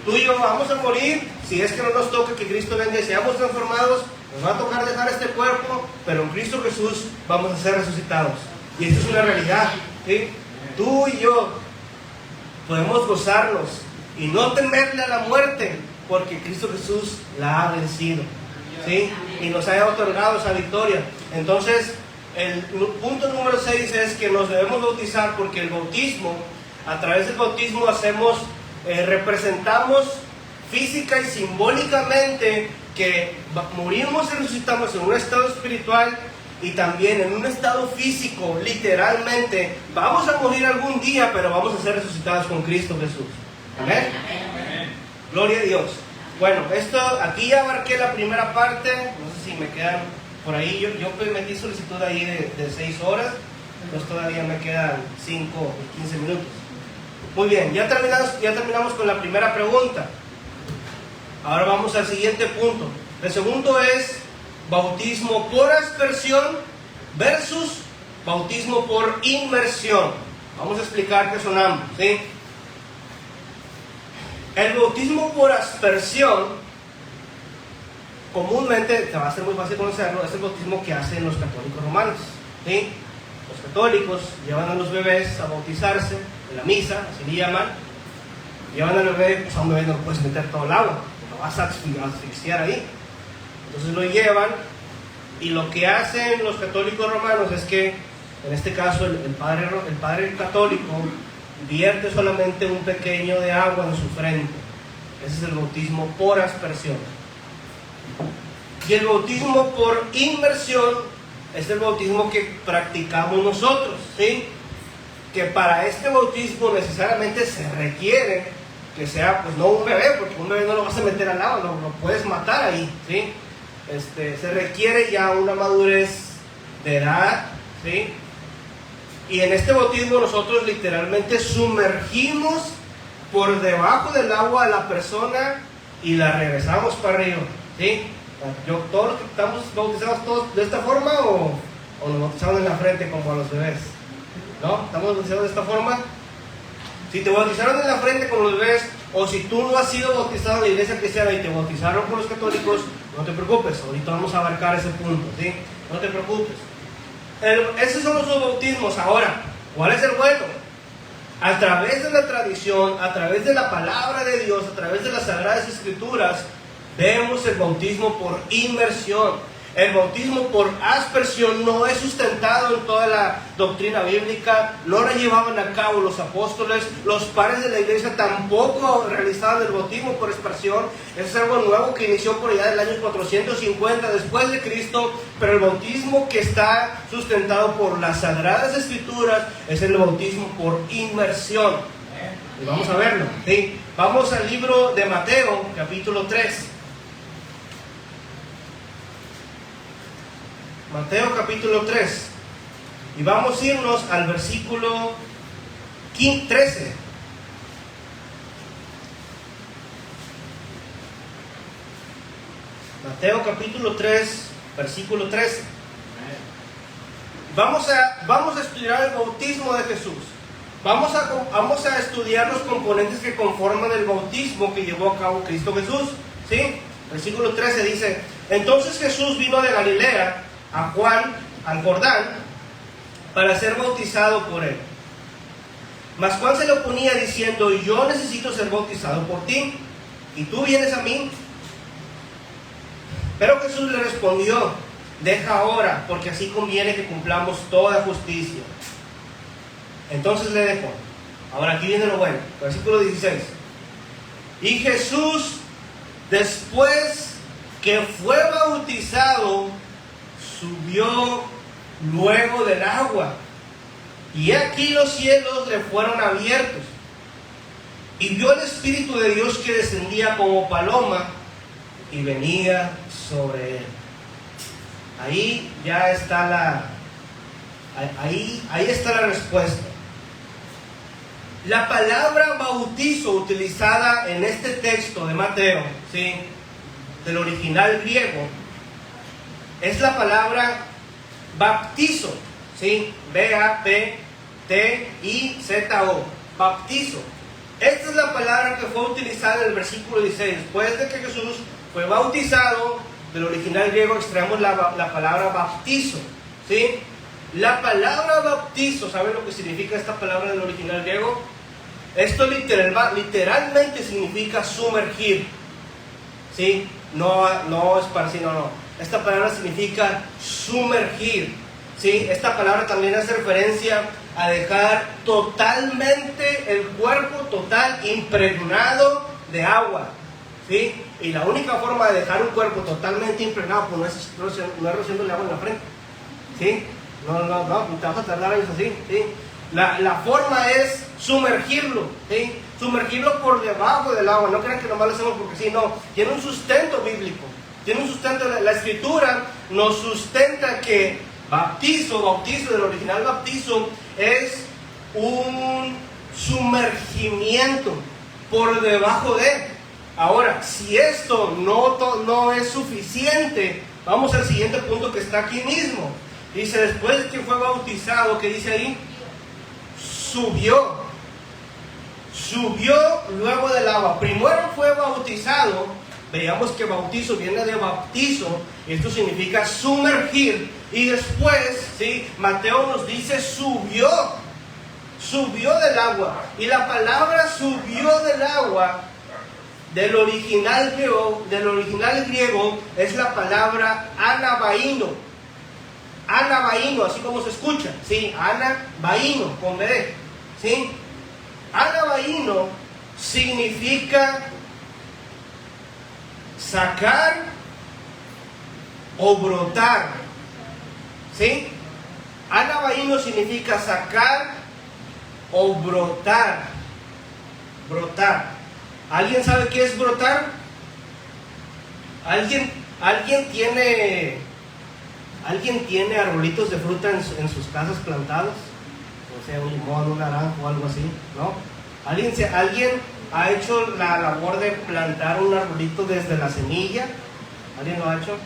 Tú y yo vamos a morir, si es que no nos toca que Cristo venga y seamos transformados, nos va a tocar dejar este cuerpo, pero en Cristo Jesús vamos a ser resucitados. Y esto es una realidad. ¿Sí? Tú y yo podemos gozarnos y no temerle a la muerte, porque Cristo Jesús la ha vencido. ¿Sí? Y nos ha otorgado esa victoria. Entonces, el punto número 6 es que nos debemos bautizar porque el bautismo, a través del bautismo representamos física y simbólicamente que morimos y resucitamos en un estado espiritual y también en un estado físico, literalmente. Vamos a morir algún día, pero vamos a ser resucitados con Cristo Jesús. Amén. Gloria a Dios. Bueno, aquí ya abarqué la primera parte. No sé si me quedan por ahí. Yo metí solicitud ahí de 6 horas. Entonces todavía me quedan 5 o 15 minutos. Muy bien, ya terminamos con la primera pregunta. Ahora vamos al siguiente punto. El segundo es bautismo por aspersión versus bautismo por inmersión. Vamos a explicar qué son ambos, ¿sí? El bautismo por aspersión, comúnmente, te va a ser muy fácil conocerlo, es el bautismo que hacen los católicos romanos, ¿sí? Los católicos llevan a los bebés a bautizarse en la misa, así le llaman. Llevan al bebé, pues a un bebé no lo puedes meter todo el agua, lo vas a asfixiar ahí. Entonces lo llevan, y lo que hacen los católicos romanos es que, en este caso, el padre católico vierte solamente un pequeño de agua en su frente. Ese es el bautismo por aspersión. Y el bautismo por inmersión es el bautismo que practicamos nosotros, ¿sí? Que para este bautismo necesariamente se requiere que sea, pues no un bebé, porque un bebé no lo vas a meter al agua, lo puedes matar ahí, ¿sí? Se requiere ya una madurez de edad, ¿sí? Y en este bautismo nosotros literalmente sumergimos por debajo del agua a la persona y la regresamos para arriba, ¿sí? Todos los que estamos bautizados todos de esta forma, o nos bautizamos en la frente como a los bebés, ¿no? ¿Estamos bautizados de esta forma? Si te bautizaron en la frente como los bebés, o si tú no has sido bautizado en la iglesia cristiana y te bautizaron por los católicos, no te preocupes, ahorita vamos a abarcar ese punto, ¿sí? No te preocupes. Esos son los dos bautismos. Ahora, ¿cuál es el bueno? A través de la tradición, a través de la palabra de Dios, a través de las Sagradas Escrituras, vemos el bautismo por inmersión. El bautismo por aspersión no es sustentado en toda la doctrina bíblica, no lo llevaban a cabo los apóstoles, los padres de la iglesia tampoco realizaban el bautismo por aspersión. Eso es algo nuevo que inició por allá del año 450 después de Cristo, pero el bautismo que está sustentado por las Sagradas Escrituras es el bautismo por inmersión. Y vamos a verlo, ¿sí? Vamos al libro de Mateo, capítulo 3. Mateo capítulo 3, y vamos a irnos al versículo 13. Mateo capítulo 3, versículo 13. Vamos a estudiar el bautismo de Jesús. Vamos a estudiar los componentes que conforman el bautismo que llevó a cabo Cristo Jesús, ¿sí? Versículo 13 dice: entonces Jesús vino de Galilea a Juan, al Jordán, para ser bautizado por él. Mas Juan se le oponía diciendo: yo necesito ser bautizado por ti, y tú vienes a mí. Pero Jesús le respondió: deja ahora, porque así conviene que cumplamos toda justicia. Entonces le dejó. Ahora aquí viene lo bueno, versículo 16. Y Jesús, después que fue bautizado, subió luego del agua, y aquí los cielos le fueron abiertos, y vio el Espíritu de Dios que descendía como paloma y venía sobre él. Ahí ya está ahí está la respuesta. La palabra bautizo utilizada en este texto de Mateo, ¿sí?, del original griego, es la palabra baptizo, ¿sí? B-A-P-T-I-Z-O, baptizo. Esta es la palabra que fue utilizada en el versículo 16. Después de que Jesús fue bautizado, del original griego extraemos la palabra baptizo, ¿sí? La palabra baptizo, ¿saben lo que significa esta palabra del original griego? Esto literalmente significa sumergir, ¿sí? No esparcir, no. Esta palabra significa sumergir, ¿sí? Esta palabra también hace referencia a dejar totalmente el cuerpo total impregnado de agua, ¿sí? Y la única forma de dejar un cuerpo totalmente impregnado, pues no es rociándole agua en la frente, ¿sí? No, te vas a tardar años así, ¿sí? La forma es sumergirlo, ¿sí? Sumergirlo por debajo del agua. No crean que nomás lo hacemos porque sí, no. Tiene un sustento bíblico, tiene un sustento. La Escritura nos sustenta que bautizo del original bautizo, es un sumergimiento por debajo de. Ahora, si esto no es suficiente, vamos al siguiente punto que está aquí mismo. Dice, después de que fue bautizado, ¿qué dice ahí? Subió luego del agua. Primero fue bautizado. Veamos que bautizo viene de bautizo, esto significa sumergir. Y después, ¿sí? Mateo nos dice subió del agua. Y la palabra subió del agua del original griego es la palabra anabaino, así como se escucha, ¿sí? Anabaino, con B, ¿sí? Anabaino significa sacar o brotar, ¿sí? Anabaino significa sacar o brotar. ¿Alguien sabe qué es brotar? ¿Alguien tiene arbolitos de fruta en sus casas plantados? O sea, un limón, un naranjo o algo así, ¿no? ¿Alguien ha hecho la labor de plantar un arbolito desde la semilla? ¿Alguien lo ha hecho?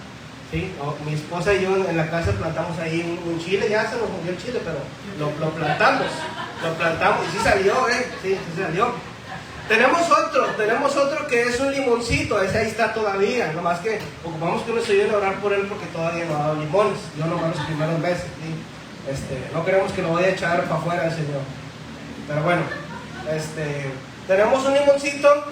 Sí, mi esposa y yo en la casa plantamos ahí un chile, ya se nos murió el chile, pero lo plantamos y sí salió, sí salió. Tenemos otro que es un limoncito, ese ahí está todavía, nomás que ocupamos que nos ayuden a orar por él porque todavía no ha dado limones, yo nomás los primeros meses, ¿sí? No queremos que lo vaya a echar para afuera el Señor, pero bueno, tenemos un limoncito.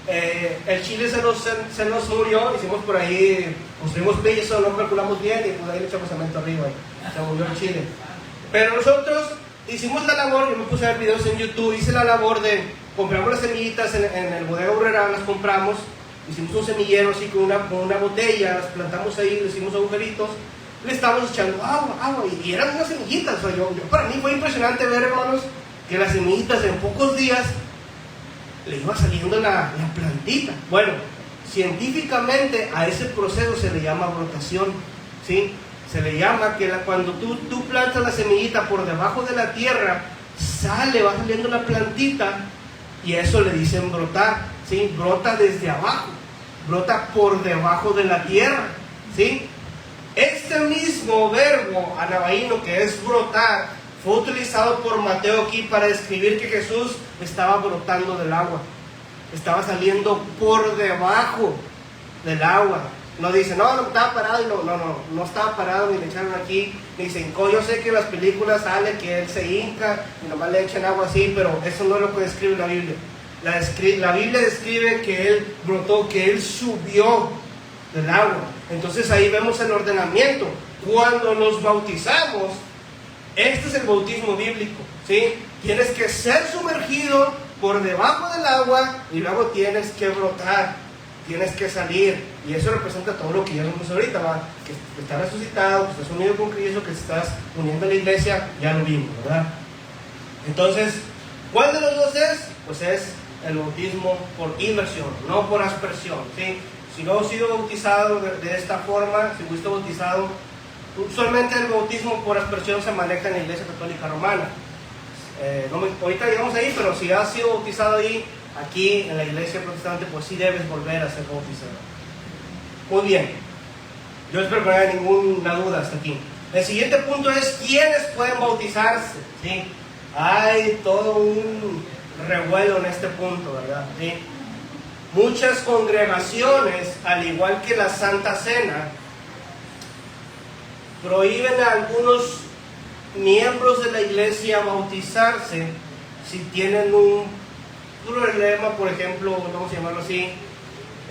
El chile se nos murió, hicimos por ahí, construimos piso, no calculamos bien y pues ahí le echamos cemento arriba y se murió el chile. Pero nosotros hicimos la labor, yo me puse a ver videos en YouTube, hice la labor de compramos las semillitas en el bodega obrera, las compramos, hicimos un semillero así con una botella, las plantamos ahí, le hicimos agujeritos, le estábamos echando agua y eran unas semillitas. O sea, para mí fue impresionante ver, hermanos, que las semillitas en pocos días le iba saliendo la plantita. Bueno, científicamente a ese proceso se le llama brotación, ¿sí? Se le llama que cuando tú plantas la semillita por debajo de la tierra, va saliendo la plantita y a eso le dicen brotar, ¿sí? Brota desde abajo, brota por debajo de la tierra, ¿sí? Este mismo verbo anabaino, que es brotar, fue utilizado por Mateo aquí para describir que Jesús estaba brotando del agua, estaba saliendo por debajo del agua. No dice, no estaba parado, y no estaba parado, ni le echaron aquí, ni se hincó. Yo sé que en las películas sale que él se hinca y nomás le echan agua así, pero eso no es lo que describe la Biblia. La Biblia describe que él brotó, que él subió del agua. Entonces ahí vemos el ordenamiento. Cuando nos bautizamos, este es el bautismo bíblico, ¿sí? Tienes que ser sumergido por debajo del agua y luego tienes que brotar, tienes que salir. Y eso representa todo lo que ya vimos ahorita, ¿va? Que estás resucitado, que estás unido con Cristo, que estás uniendo a la iglesia, ya lo vimos, ¿verdad? Entonces, ¿cuál de los dos es? Pues es el bautismo por inmersión, no por aspersión, ¿sí? Si no has sido bautizado de esta forma, si fuiste bautizado, usualmente el bautismo por aspersión se maneja en la Iglesia Católica Romana. Ahorita llegamos ahí, pero si has sido bautizado ahí, aquí en la Iglesia Protestante, pues sí debes volver a ser bautizado. Muy bien, yo espero que no haya ninguna duda hasta aquí. El siguiente punto es ¿quiénes pueden bautizarse? ¿Sí? Hay todo un revuelo en este punto, ¿verdad? ¿Sí? Muchas congregaciones, al igual que la Santa Cena, prohíben a algunos miembros de la iglesia bautizarse si tienen un problema, por ejemplo, vamos a llamarlo así,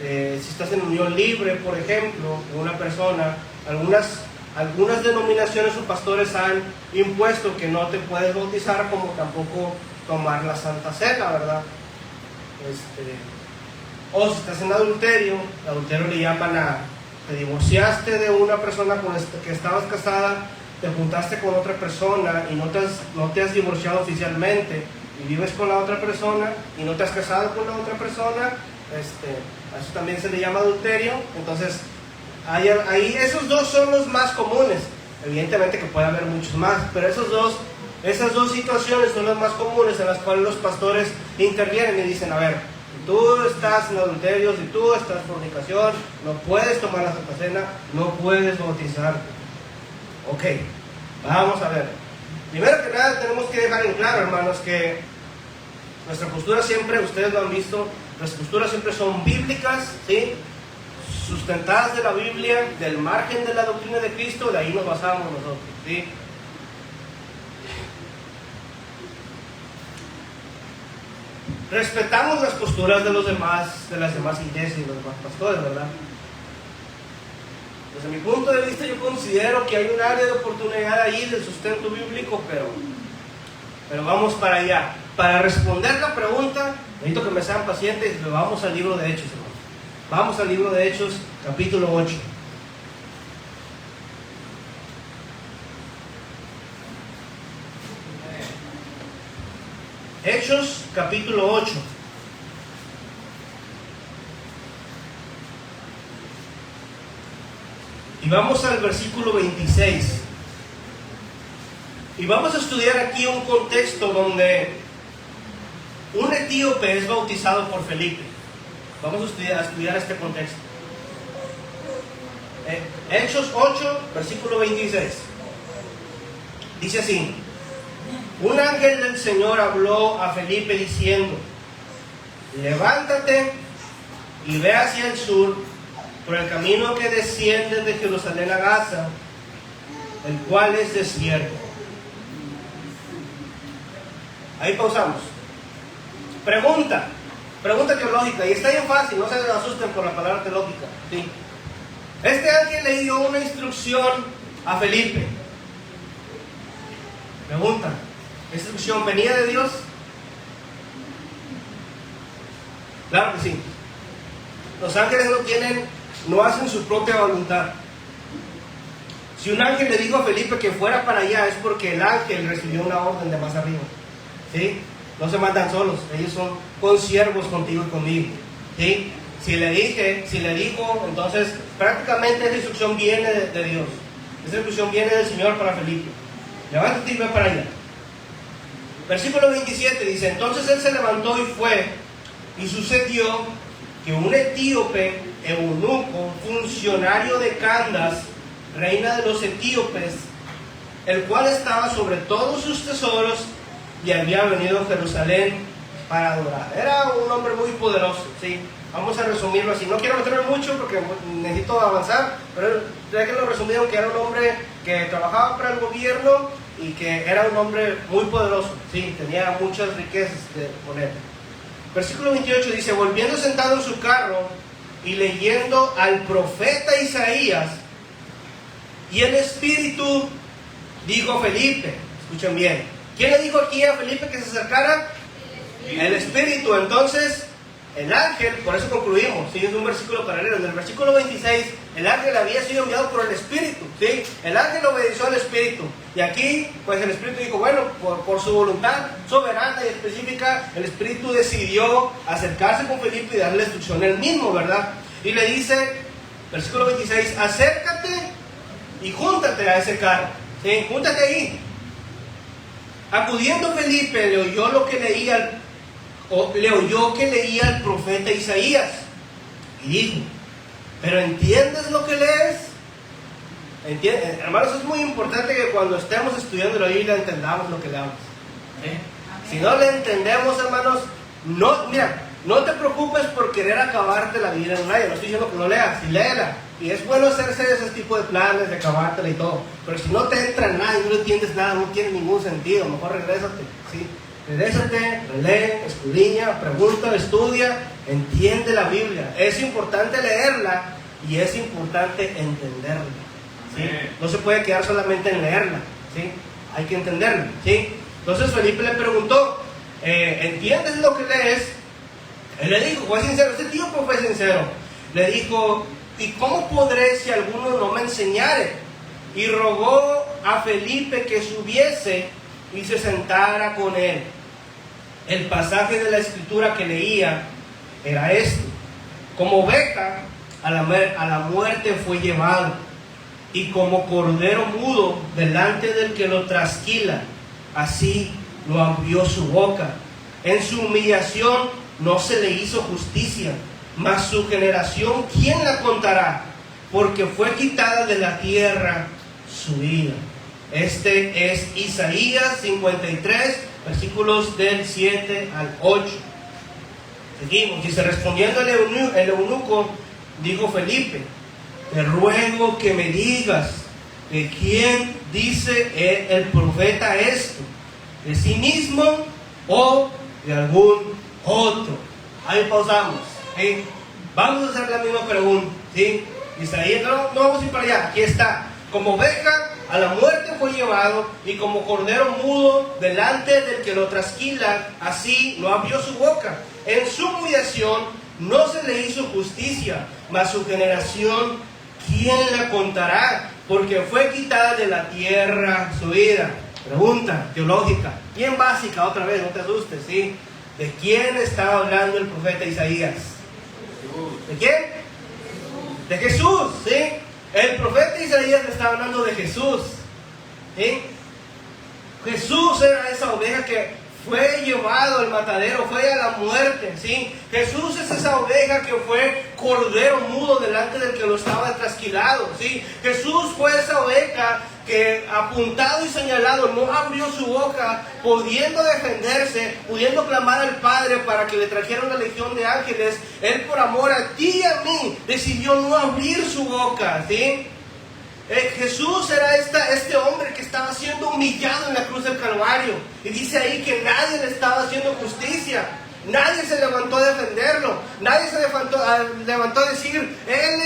si estás en unión libre, por ejemplo, con una persona. Algunas denominaciones o pastores han impuesto que no te puedes bautizar, como tampoco tomar la Santa Cena, ¿verdad? O si estás en adulterio, el adulterio le llaman a, te divorciaste de una persona con que estabas casada, te juntaste con otra persona y no te has divorciado oficialmente y vives con la otra persona y no te has casado con la otra persona, a eso también se le llama adulterio. Entonces, ahí esos dos son los más comunes. Evidentemente que puede haber muchos más, pero esas dos situaciones son las más comunes en las cuales los pastores intervienen y dicen, a ver, si tú estás en adulterio, si tú estás en fornicación, no puedes tomar la Santa Cena, no puedes bautizarte. Ok, vamos a ver. Primero que nada tenemos que dejar en claro, hermanos, que nuestra postura siempre, ustedes lo han visto, nuestras posturas siempre son bíblicas, ¿sí? Sustentadas de la Biblia, del margen de la doctrina de Cristo, de ahí nos basamos nosotros, ¿sí? Respetamos las posturas de las demás iglesias y los demás pastores, ¿verdad? Desde mi punto de vista yo considero que hay un área de oportunidad ahí del sustento bíblico, pero vamos para allá. Para responder la pregunta, necesito que me sean pacientes y vamos al libro de Hechos, hermano. Vamos al libro de Hechos, capítulo 8. Hechos, capítulo 8. Y vamos al versículo 26. Y vamos a estudiar aquí un contexto donde un etíope es bautizado por Felipe. Vamos a estudiar este contexto. Hechos 8, versículo 26. Dice así: un ángel del Señor habló a Felipe diciendo: levántate y ve hacia el sur por el camino que desciende de Jerusalén a Gaza, el cual es desierto. Ahí pausamos. Pregunta teológica, y está bien fácil, no se asusten por la palabra teológica, ¿sí? Este ángel le dio una instrucción a Felipe. Pregunta: ¿esta instrucción venía de Dios? Claro que sí. Los ángeles no hacen su propia voluntad. Si un ángel le dijo a Felipe que fuera para allá, es porque el ángel recibió una orden de más arriba, ¿sí? No se mandan solos, ellos son consiervos contigo y conmigo, ¿sí? Si le dijo, entonces prácticamente esa instrucción viene de Dios. Esa instrucción viene del Señor para Felipe. Levántate y ve para allá. Versículo 27 dice: entonces él se levantó y fue, y sucedió que un etíope, eunuco, funcionario de Candace, reina de los etíopes, el cual estaba sobre todos sus tesoros, y había venido a Jerusalén para adorar. Era un hombre muy poderoso, ¿sí? Vamos a resumirlo así. No quiero meterme mucho porque necesito avanzar, pero ya que lo resumieron, que era un hombre que trabajaba para el gobierno y que era un hombre muy poderoso, ¿sí? Tenía muchas riquezas de poner. Versículo 28 dice: volviendo sentado en su carro y leyendo al profeta Isaías, y el Espíritu dijo a Felipe, escuchen bien, ¿quién le dijo aquí a Felipe que se acercara? El Espíritu. Entonces, el ángel, por eso concluimos, ¿sí? Es un versículo paralelo. En el versículo 26, el ángel había sido enviado por el Espíritu, ¿sí? El ángel obedeció al Espíritu. Y aquí, pues el Espíritu dijo, bueno, por su voluntad soberana y específica, el Espíritu decidió acercarse con Felipe y darle la instrucción él mismo, ¿verdad? Y le dice, versículo 26, acércate y júntate a ese carro, ¿sí? Júntate ahí. Acudiendo Felipe, le oyó que leía el profeta Isaías y dijo, ¿pero entiendes lo que lees? Hermanos, es muy importante que cuando estemos estudiando la Biblia entendamos lo que leamos, ¿sí? Si no le entendemos, hermanos, no te preocupes por querer acabarte la Biblia en un año. No estoy diciendo que no leas, sí léela. Y es bueno hacerse ese tipo de planes de acabártela y todo. Pero si no te entra nada y no entiendes nada, no tiene ningún sentido. Mejor regrésate, ¿sí? Regrésate, relee, escudriña, pregunta, estudia, entiende la Biblia. Es importante leerla y es importante entenderla, ¿sí? No se puede quedar solamente en leerla, ¿sí? Hay que entenderla, ¿sí? Entonces Felipe le preguntó, ¿entiendes lo que lees? Él le dijo, fue sincero, este tío pues fue sincero. Le dijo, ¿y cómo podré si alguno no me enseñare? Y rogó a Felipe que subiese y se sentara con él. El pasaje de la escritura que leía era esto: como oveja a la muerte fue llevado, y como cordero mudo delante del que lo trasquila, así lo abrió su boca. En su humillación no se le hizo justicia, mas su generación, ¿quién la contará? Porque fue quitada de la tierra su vida. Este es Isaías 53, versículos del 7 al 8. Seguimos. Dice, respondiendo el eunuco, dijo Felipe, te ruego que me digas de quién dice el profeta esto, de sí mismo o de algún otro. Ahí pausamos. ¿Sí? Vamos a hacer la misma pregunta. ¿Sí? Isaías, no vamos a ir para allá. Aquí está. Como oveja a la muerte fue llevado, y como cordero mudo delante del que lo trasquila, así no abrió su boca. En su humillación no se le hizo justicia, mas su generación, ¿quién la contará? Porque fue quitada de la tierra su vida. Pregunta teológica, bien básica, otra vez, no te asustes, ¿sí? ¿De quién estaba hablando el profeta Isaías? ¿De quién? De Jesús, ¿sí? El profeta Isaías estaba hablando de Jesús, ¿sí? Jesús era esa oveja que fue llevado al matadero, fue a la muerte, ¿sí? Jesús es esa oveja que fue cordero mudo delante del que lo estaba trasquilado, ¿sí? Jesús fue esa oveja que, apuntado y señalado, no abrió su boca, pudiendo defenderse, pudiendo clamar al Padre para que le trajera una legión de ángeles. Él, por amor a ti y a mí, decidió no abrir su boca, ¿sí? Jesús era este hombre que estaba siendo humillado en la cruz del Calvario, y dice ahí que nadie le estaba haciendo justicia. Nadie se levantó a defenderlo. Nadie se levantó a decir, Él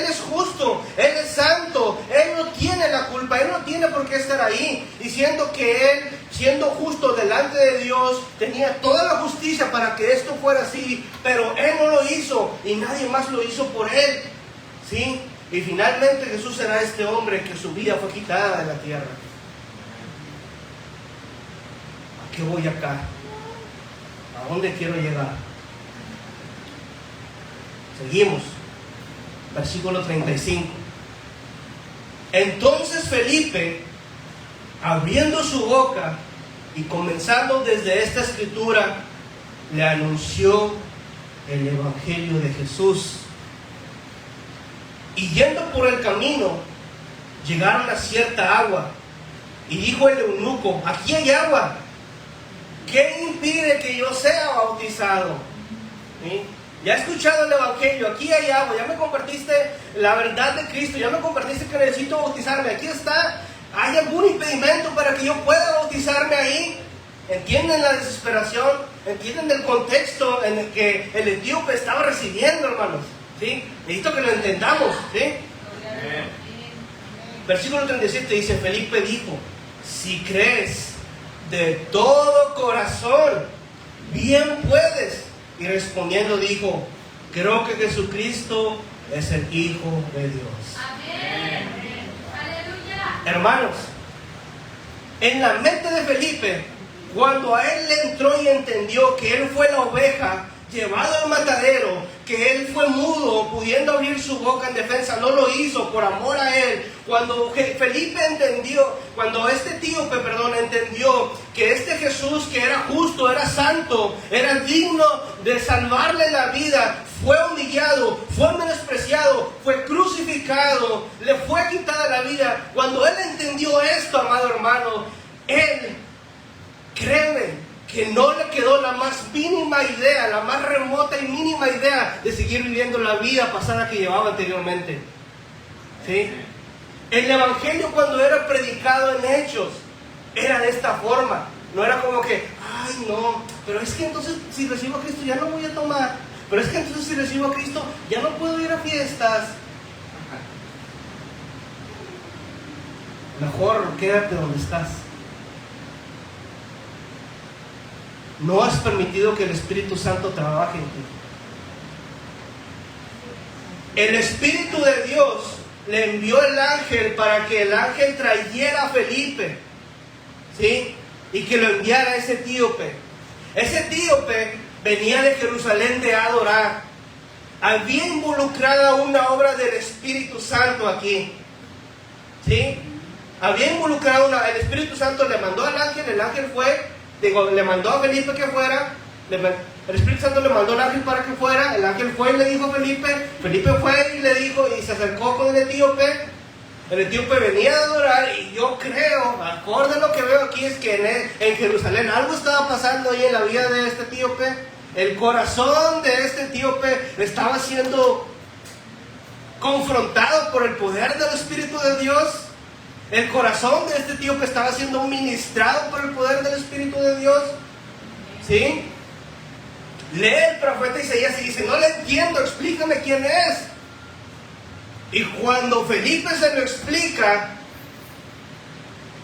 es justo, Él es santo, Él no tiene la culpa, Él no tiene por qué estar ahí. Diciendo que Él, siendo justo delante de Dios, tenía toda la justicia para que esto fuera así, pero Él no lo hizo y nadie más lo hizo por Él, ¿sí? Y finalmente Jesús era este hombre que su vida fue quitada de la tierra. ¿A qué voy acá? ¿A dónde quiero llegar? Seguimos. Versículo 35. Entonces Felipe, abriendo su boca y comenzando desde esta escritura, le anunció el evangelio de Jesús. Y yendo por el camino, llegaron a cierta agua, y dijo el eunuco, aquí hay agua, ¿qué impide que yo sea bautizado? ¿Sí? Ya he escuchado el evangelio, aquí hay agua, ya me compartiste la verdad de Cristo, ya me compartiste que necesito bautizarme, aquí está. ¿Hay algún impedimento para que yo pueda bautizarme ahí? ¿Entienden la desesperación? ¿Entienden el contexto en el que el etíope estaba recibiendo, hermanos? ¿Sí? Necesito que lo entendamos, ¿sí? Versículo 37 dice, Felipe dijo, si crees de todo corazón, bien puedes. Y respondiendo dijo, creo que Jesucristo es el Hijo de Dios. Amén. Aleluya. Hermanos, en la mente de Felipe, cuando a él le entró y entendió que él fue la oveja llevado al matadero, que él fue mudo, pudiendo abrir su boca en defensa, no lo hizo por amor a él. Cuando Felipe entendió, cuando este etíope, entendió que este Jesús, que era justo, era santo, era digno de salvarle la vida, fue humillado, fue menospreciado, fue crucificado, le fue quitada la vida. Cuando él entendió esto, amado hermano, él, créeme, que no le quedó la más mínima idea, la más remota y mínima idea de seguir viviendo la vida pasada que llevaba anteriormente. ¿Sí? El evangelio, cuando era predicado en hechos, era de esta forma. No era como que, ay no, pero es que entonces si recibo a Cristo ya no voy a tomar. Pero es que entonces si recibo a Cristo ya no puedo ir a fiestas. Mejor quédate donde estás. No has permitido que el Espíritu Santo trabaje en ti. el Espíritu de Dios le envió el ángel para que el ángel trayera a Felipe, ¿sí? Y que lo enviara a ese etíope. Ese etíope venía de Jerusalén de adorar. Había involucrada una obra del Espíritu Santo aquí, ¿sí? Había involucrado el Espíritu Santo le mandó al ángel, el ángel fue, le mandó a Felipe que fuera, el Espíritu Santo le mandó al ángel para que fuera, el ángel fue y le dijo a Felipe, Felipe fue y le dijo, y se acercó con el etíope venía a adorar, y yo creo, acorde a lo que veo aquí, es que en Jerusalén algo estaba pasando ahí en la vida de este etíope. El corazón de este etíope estaba siendo confrontado por el poder del Espíritu de Dios. El corazón de este etíope estaba siendo ministrado por el poder del Espíritu de Dios, ¿sí? Lee el profeta Isaías y dice, no le entiendo, explícame quién es. Y cuando Felipe se lo explica,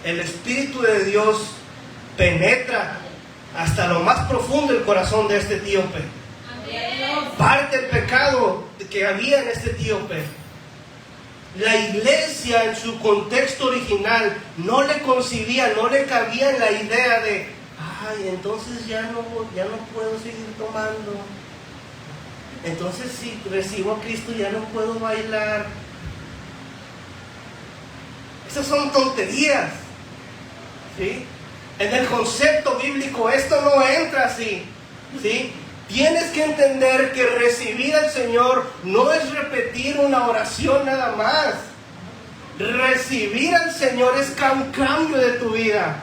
el Espíritu de Dios penetra hasta lo más profundo del corazón de este etíope. Parte el pecado que había en este etíope. La iglesia en su contexto original no le concibía, no le cabía en la idea de, ay, entonces ya no puedo seguir tomando. Entonces si recibo a Cristo ya no puedo bailar. Esas son tonterías, ¿sí? En el concepto bíblico esto no entra así, ¿sí? Tienes que entender que recibir al Señor no es repetir una oración nada más. Recibir al Señor es un cambio de tu vida.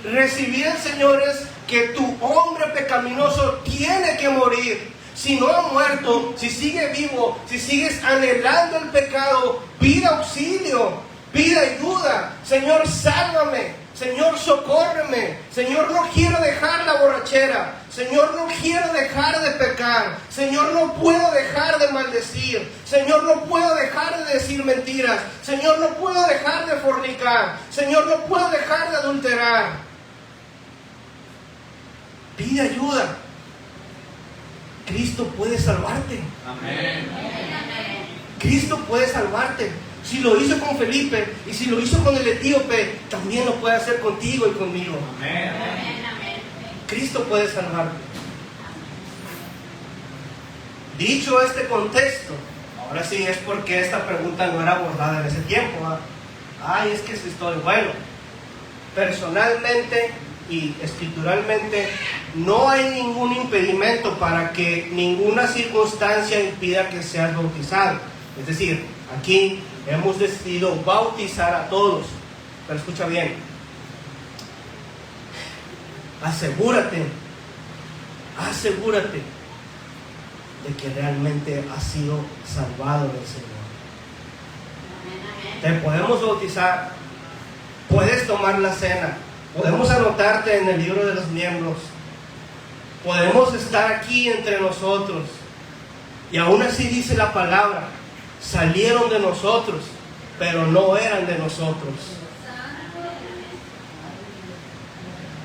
Recibir al Señor es que tu hombre pecaminoso tiene que morir. Si no ha muerto, si sigue vivo, si sigues anhelando el pecado, pide auxilio, pide ayuda. Señor, sálvame. Señor, socórreme. Señor, no quiero dejar la borrachera. Señor, no quiero dejar de pecar. Señor, no puedo dejar de maldecir. Señor, no puedo dejar de decir mentiras. Señor, no puedo dejar de fornicar. Señor, no puedo dejar de adulterar. Pide ayuda. Cristo puede salvarte. Amén. Cristo puede salvarte. Si lo hizo con Felipe y si lo hizo con el etíope, también lo puede hacer contigo y conmigo. Amén. Cristo puede salvarte. Dicho este contexto, ahora sí es porque esta pregunta no era abordada en ese tiempo, ¿eh? Ay, es que es historia. Bueno, personalmente y escrituralmente no hay ningún impedimento para que ninguna circunstancia impida que seas bautizado. Es decir, aquí hemos decidido bautizar a todos. Pero escucha bien, asegúrate de que realmente has sido salvado del Señor. Te podemos bautizar, puedes tomar la cena, podemos anotarte en el libro de los miembros, podemos estar aquí entre nosotros, y aún así dice la palabra, salieron de nosotros, pero no eran de nosotros.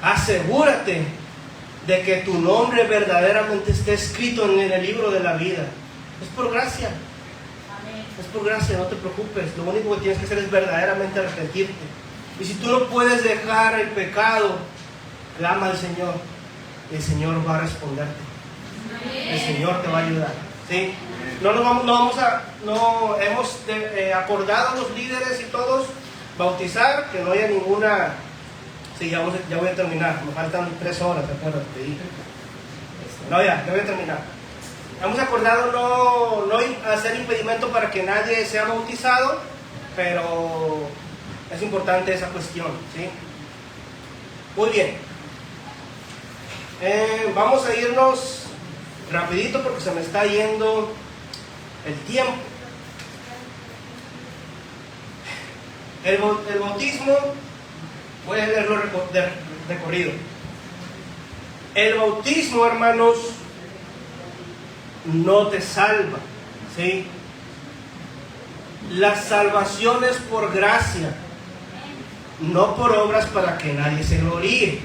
Asegúrate de que tu nombre verdaderamente esté escrito en el libro de la vida. Es por gracia. Es por gracia, no te preocupes. Lo único que tienes que hacer es verdaderamente arrepentirte. Y si tú no puedes dejar el pecado, clama al Señor. Y el Señor va a responderte. El Señor te va a ayudar. ¿Sí? Hemos acordado los líderes y todos bautizar, que no haya ninguna. Sí, ya voy a terminar, me faltan 3 horas, ¿te acuerdas? Te dije. Ya voy a terminar. Hemos acordado no hacer impedimento para que nadie sea bautizado, pero es importante esa cuestión, ¿sí? Muy bien. Vamos a irnos rapidito porque se me está yendo el tiempo. El bautismo, voy a leerlo de recorrido. El bautismo, hermanos, no te salva, ¿sí? La salvación es por gracia, no por obras para que nadie se gloríe.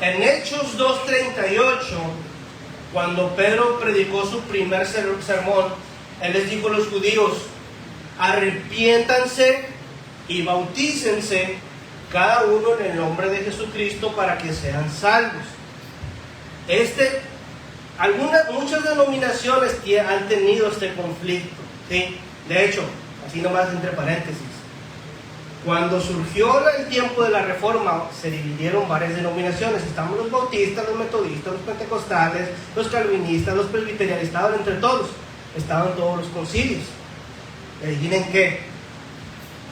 En Hechos 2:38 Cuando Pedro predicó su primer sermón, él les dijo a los judíos: arrepiéntanse y bautícense cada uno en el nombre de Jesucristo para que sean salvos. Muchas denominaciones han tenido este conflicto, ¿sí? De hecho, así nomás entre paréntesis, cuando surgió el tiempo de la Reforma, se dividieron varias denominaciones. Estaban los bautistas, los metodistas, los pentecostales, los calvinistas, los presbiterianos, estaban entre todos, estaban todos los concilios. Y adivinen qué,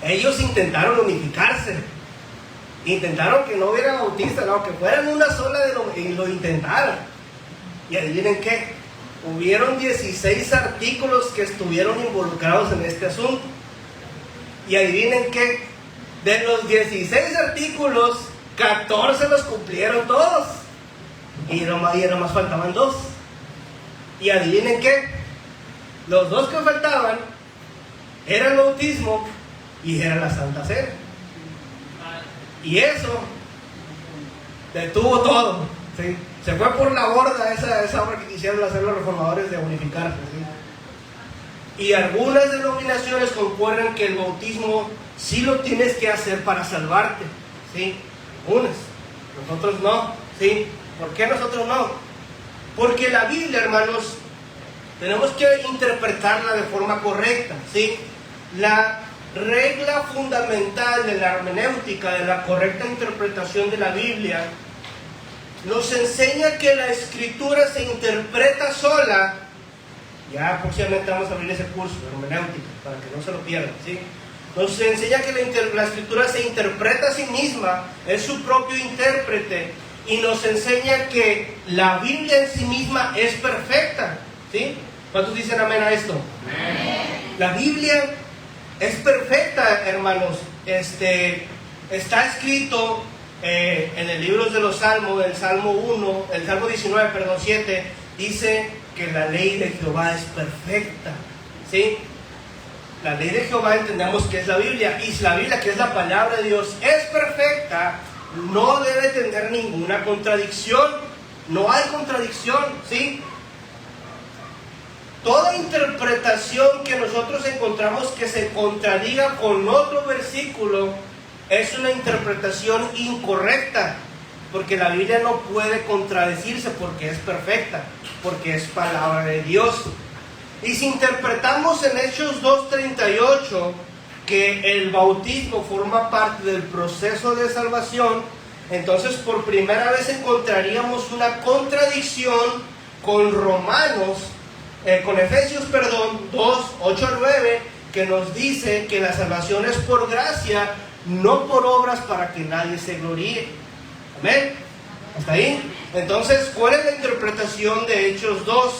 ellos intentaron unificarse, intentaron que no hubiera bautistas, no, que fueran una sola denominación, y lo intentaron. Y adivinen qué, hubieron 16 artículos que estuvieron involucrados en este asunto. Y adivinen qué, de los 16 artículos, 14 los cumplieron todos. Y nomás faltaban 2. Y adivinen qué, los 2 que faltaban era el bautismo y era la Santa Cena. Y eso detuvo todo, ¿sí? Se fue por la borda esa obra que quisieron hacer los reformadores de unificarse, ¿sí? Y algunas denominaciones concuerdan que el bautismo sí lo tienes que hacer para salvarte, ¿sí? Unas, nosotros no, ¿sí? ¿Por qué nosotros no? Porque la Biblia, hermanos, tenemos que interpretarla de forma correcta, ¿sí? La regla fundamental de la hermenéutica, de la correcta interpretación de la Biblia, nos enseña que la Escritura se interpreta sola. Ya próximamente vamos a abrir ese curso de hermenéutica para que no se lo pierdan, ¿sí? Nos enseña que la Escritura se interpreta a sí misma, es su propio intérprete, y nos enseña que la Biblia en sí misma es perfecta, ¿sí? ¿Cuántos dicen amén a esto? Amén. La Biblia es perfecta, hermanos. Está escrito en el libro de los Salmos, el Salmo 19, 7, dice que la ley de Jehová es perfecta, ¿sí? La ley de Jehová entendemos que es la Biblia, y si la Biblia, que es la palabra de Dios, es perfecta, no debe tener ninguna contradicción. No hay contradicción, ¿sí? Toda interpretación que nosotros encontramos que se contradiga con otro versículo es una interpretación incorrecta, porque la Biblia no puede contradecirse porque es perfecta, porque es palabra de Dios. Y si interpretamos en Hechos 2:38 que el bautismo forma parte del proceso de salvación, entonces por primera vez encontraríamos una contradicción con Efesios 2:8-9, que nos dice que la salvación es por gracia, no por obras, para que nadie se gloríe. Amén. ¿Hasta ahí? Entonces, ¿cuál es la interpretación de Hechos 2?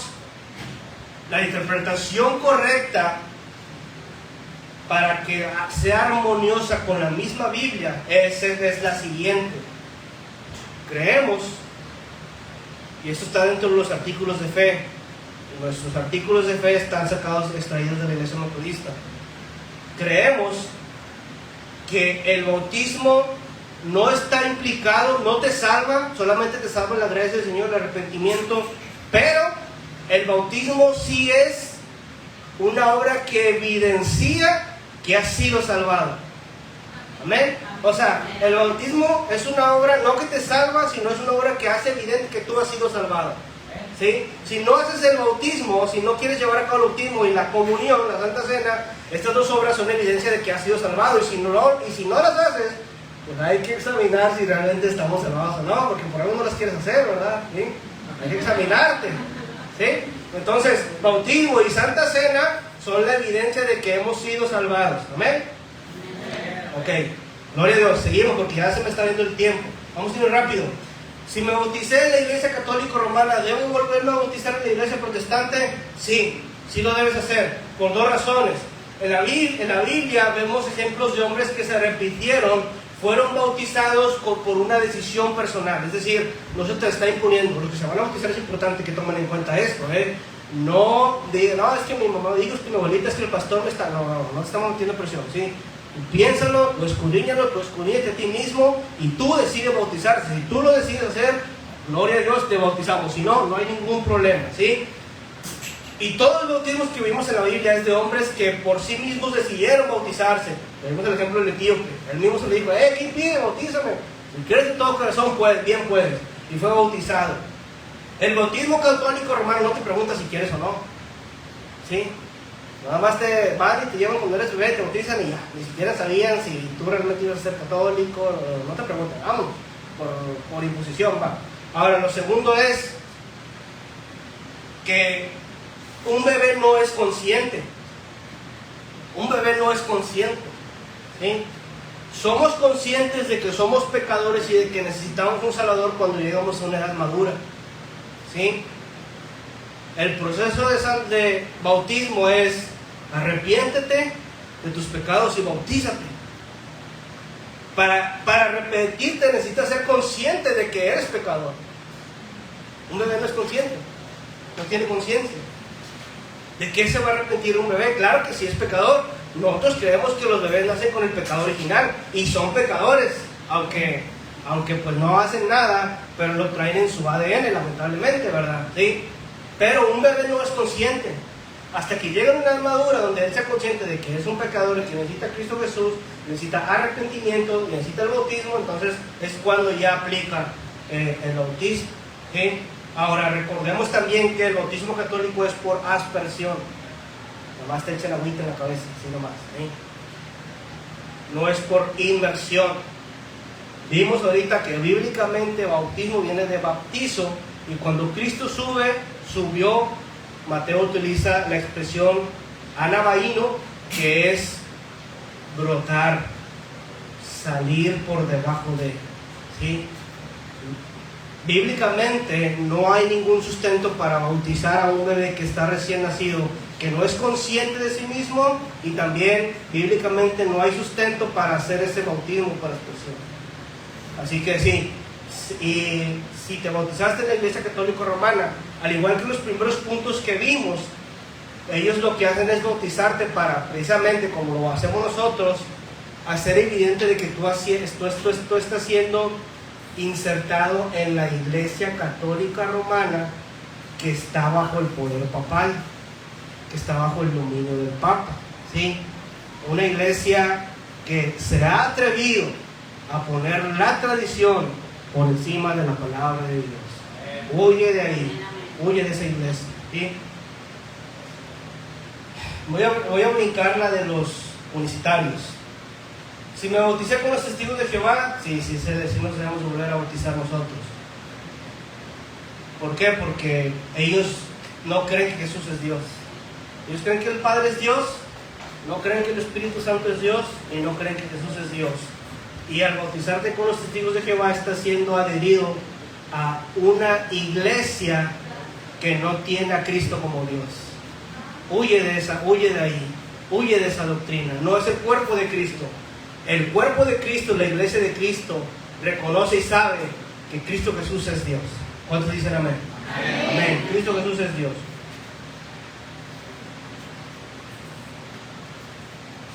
La interpretación correcta, para que sea armoniosa con la misma Biblia, es la siguiente. Creemos, y esto está dentro de los artículos de fe. Nuestros artículos de fe están extraídos de la Iglesia Metodista. Creemos que el bautismo no está implicado, no te salva, solamente te salva la gracia del Señor, el arrepentimiento, pero el bautismo sí es una obra que evidencia que has sido salvado. Amén. O sea, el bautismo es una obra no que te salva, sino es una obra que hace evidente que tú has sido salvado, ¿sí? Si no haces el bautismo, si no quieres llevar a cabo el bautismo y la comunión, la Santa Cena, estas dos obras son evidencia de que has sido salvado. Y si no las haces, pues hay que examinar si realmente estamos salvados o no, porque por algo no las quieres hacer, ¿verdad? ¿Sí? Hay que examinarte, ¿sí? Entonces, bautismo y Santa Cena son la evidencia de que hemos sido salvados. ¿Amén? Ok, gloria a Dios. Seguimos porque ya se me está viendo el tiempo. Vamos a ir rápido. Si me bauticé en la Iglesia Católica Romana, ¿debo volverme a bautizar en la Iglesia Protestante? Sí, sí lo debes hacer, por 2 razones. En la Biblia vemos ejemplos de hombres que se arrepintieron, fueron bautizados por una decisión personal. Es decir, no se te está imponiendo. Los que se van a bautizar es importante que tomen en cuenta esto, No digan, no, es que mi mamá dijo, es que mi abuelita, es que el pastor me está... No te estamos metiendo presión, ¿sí? Piénsalo, escudriñate a ti mismo y tú decides bautizarte. Si tú lo decides hacer, gloria a Dios, te bautizamos. Si no, no hay ningún problema, ¿sí? Y todos los bautismos que vimos en la Biblia es de hombres que por sí mismos decidieron bautizarse. Tenemos el ejemplo del etíope. Él mismo se le dijo, ¿qué impide? Bautízame. Si quieres de todo corazón, puedes, bien puedes. Y fue bautizado. El bautismo católico romano no te pregunta si quieres o no, ¿sí? Nada más te van y te llevan cuando eres bebé, te bautizan y ya. Ni siquiera sabían si tú realmente ibas a ser católico, no te preguntan, vamos, por imposición, va. Ahora, lo segundo es que un bebé no es consciente. Un bebé no es consciente, ¿sí? Somos conscientes de que somos pecadores y de que necesitamos un Salvador cuando llegamos a una edad madura, ¿sí? El proceso de bautismo es arrepiéntete de tus pecados y bautízate. Para arrepentirte necesitas ser consciente de que eres pecador. Un bebé no es consciente, no tiene conciencia. ¿De qué se va a arrepentir un bebé? Claro que si es pecador. Nosotros creemos que los bebés nacen con el pecado original y son pecadores, aunque pues no hacen nada, pero lo traen en su ADN, lamentablemente, ¿verdad? ¿Sí? Pero un bebé no es consciente. Hasta que llega a una edad madura donde él sea consciente de que es un pecador y que necesita a Cristo Jesús, necesita arrepentimiento, necesita el bautismo, entonces es cuando ya aplica el bautismo, ¿sí? Ahora, recordemos también que el bautismo católico es por aspersión. Nomás te echan agüita en la cabeza, así nomás, ¿sí? No es por inmersión. Vimos ahorita que bíblicamente bautismo viene de bautizo, y cuando Cristo subió, Mateo utiliza la expresión anabaíno, que es brotar, salir por debajo de, ¿sí? Bíblicamente no hay ningún sustento para bautizar a un bebé que está recién nacido, que no es consciente de sí mismo, y también bíblicamente no hay sustento para hacer ese bautismo para expresión. Así que sí, y si te bautizaste en la Iglesia Católica Romana, al igual que los primeros puntos que vimos, ellos lo que hacen es bautizarte para, precisamente como lo hacemos nosotros, hacer evidente de que tú estás siendo insertado en la Iglesia Católica Romana, que está bajo el poder papal, que está bajo el dominio del Papa, ¿sí? Una iglesia que se ha atrevido a poner la tradición por encima de la palabra de Dios. Huye de ahí, huye de esa iglesia, ¿sí? Voy a brincar la de los unicitarios. Si me bauticé con los testigos de Jehová, sí nos debemos volver a bautizar nosotros. ¿Por qué? Porque ellos no creen que Jesús es Dios. Ellos creen que el Padre es Dios, no creen que el Espíritu Santo es Dios y no creen que Jesús es Dios. Y al bautizarte con los testigos de Jehová estás siendo adherido a una iglesia que no tiene a Cristo como Dios. Huye de ahí, huye de esa doctrina. No es el cuerpo de Cristo. El cuerpo de Cristo, la iglesia de Cristo, reconoce y sabe que Cristo Jesús es Dios. ¿Cuántos dicen amén? Amén. Amén. Cristo Jesús es Dios.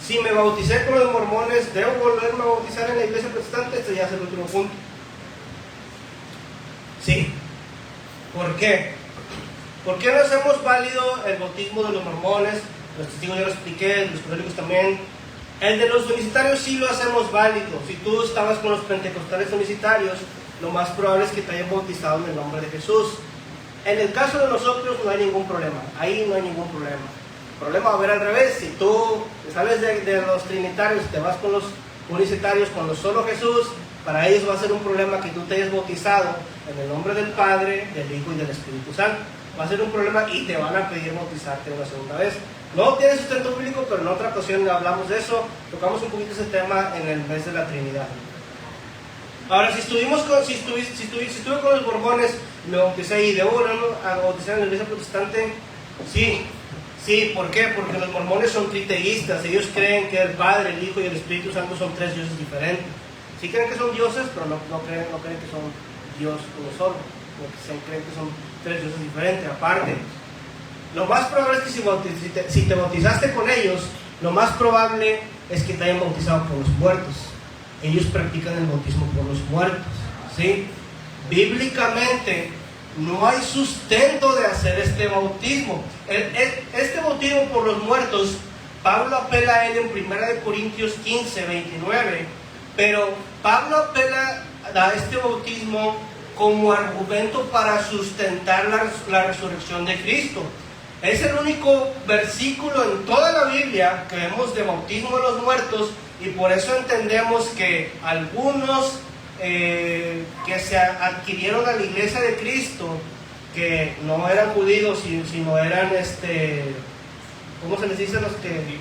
Si me bauticé con los mormones, ¿debo volverme a bautizar en la iglesia protestante? Este ya es el último punto. Sí. ¿Por qué? ¿Por qué no hacemos válido el bautismo de los mormones? Los testigos ya lo expliqué, los católicos también. El de los unicitarios sí lo hacemos válido. Si tú estabas con los pentecostales unicitarios, lo más probable es que te hayan bautizado en el nombre de Jesús. En el caso de nosotros no hay ningún problema. Ahí no hay ningún problema. El problema va a haber al revés. Si tú sales de los trinitarios, te vas con los unicitarios, con los solo Jesús, para ellos va a ser un problema que tú te hayas bautizado en el nombre del Padre, del Hijo y del Espíritu Santo. Va a ser un problema y te van a pedir bautizarte una segunda vez. No tiene sustento bíblico, pero en otra ocasión hablamos de eso. Tocamos un poquito ese tema en el mes de la Trinidad. Ahora, si estuve con los mormones, me bauticé ahí, ¿debo volverme a bautizar en la iglesia protestante? Sí, ¿por qué? Porque los mormones son triteístas. Ellos creen que el Padre, el Hijo y el Espíritu Santo son tres dioses diferentes. Sí creen que son dioses, pero no creen que son Dios uno solo. Porque creen que son tres dioses diferentes, aparte. Lo más probable es que si te bautizaste con ellos, lo más probable es que te hayan bautizado por los muertos. Ellos practican el bautismo por los muertos, ¿sí? bíblicamente no hay sustento de hacer este bautismo. Este bautismo por los muertos, Pablo apela a él en 1 Corintios 15, 29, pero Pablo apela a este bautismo como argumento para sustentar la resurrección de Cristo. Es el único versículo en toda la Biblia que vemos de bautismo de los muertos, y por eso entendemos que algunos que se adquirieron a la iglesia de Cristo, que no eran judíos, sino eran, ¿cómo se les dice? Los que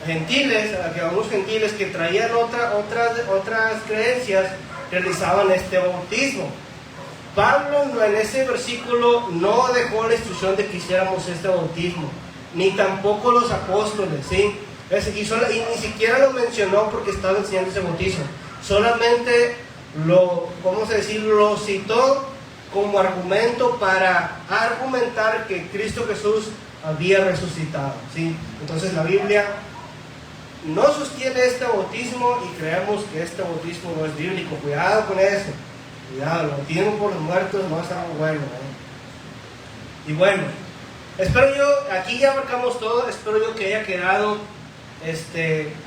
gentiles, algunos gentiles que traían otras creencias, realizaban este bautismo. Pablo en ese versículo no dejó la instrucción de que hiciéramos este bautismo, ni tampoco los apóstoles, ¿sí? Y ni siquiera lo mencionó porque estaba enseñando ese bautismo. Solamente lo citó como argumento para argumentar que Cristo Jesús había resucitado, ¿sí? Entonces la Biblia no sostiene este bautismo y creemos que este bautismo no es bíblico. Cuidado con eso. Cuidado, el bautismo por los muertos no es algo bueno, ¿eh? Y bueno, espero yo, aquí ya abarcamos todo, espero yo que haya quedado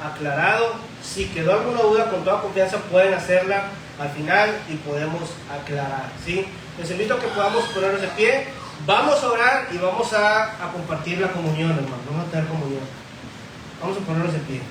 aclarado. Si quedó alguna duda, con toda confianza pueden hacerla al final y podemos aclarar, ¿sí? Les invito a que podamos ponernos de pie, vamos a orar y vamos a compartir la comunión, hermano. Vamos a tener comunión, vamos a ponernos de pie.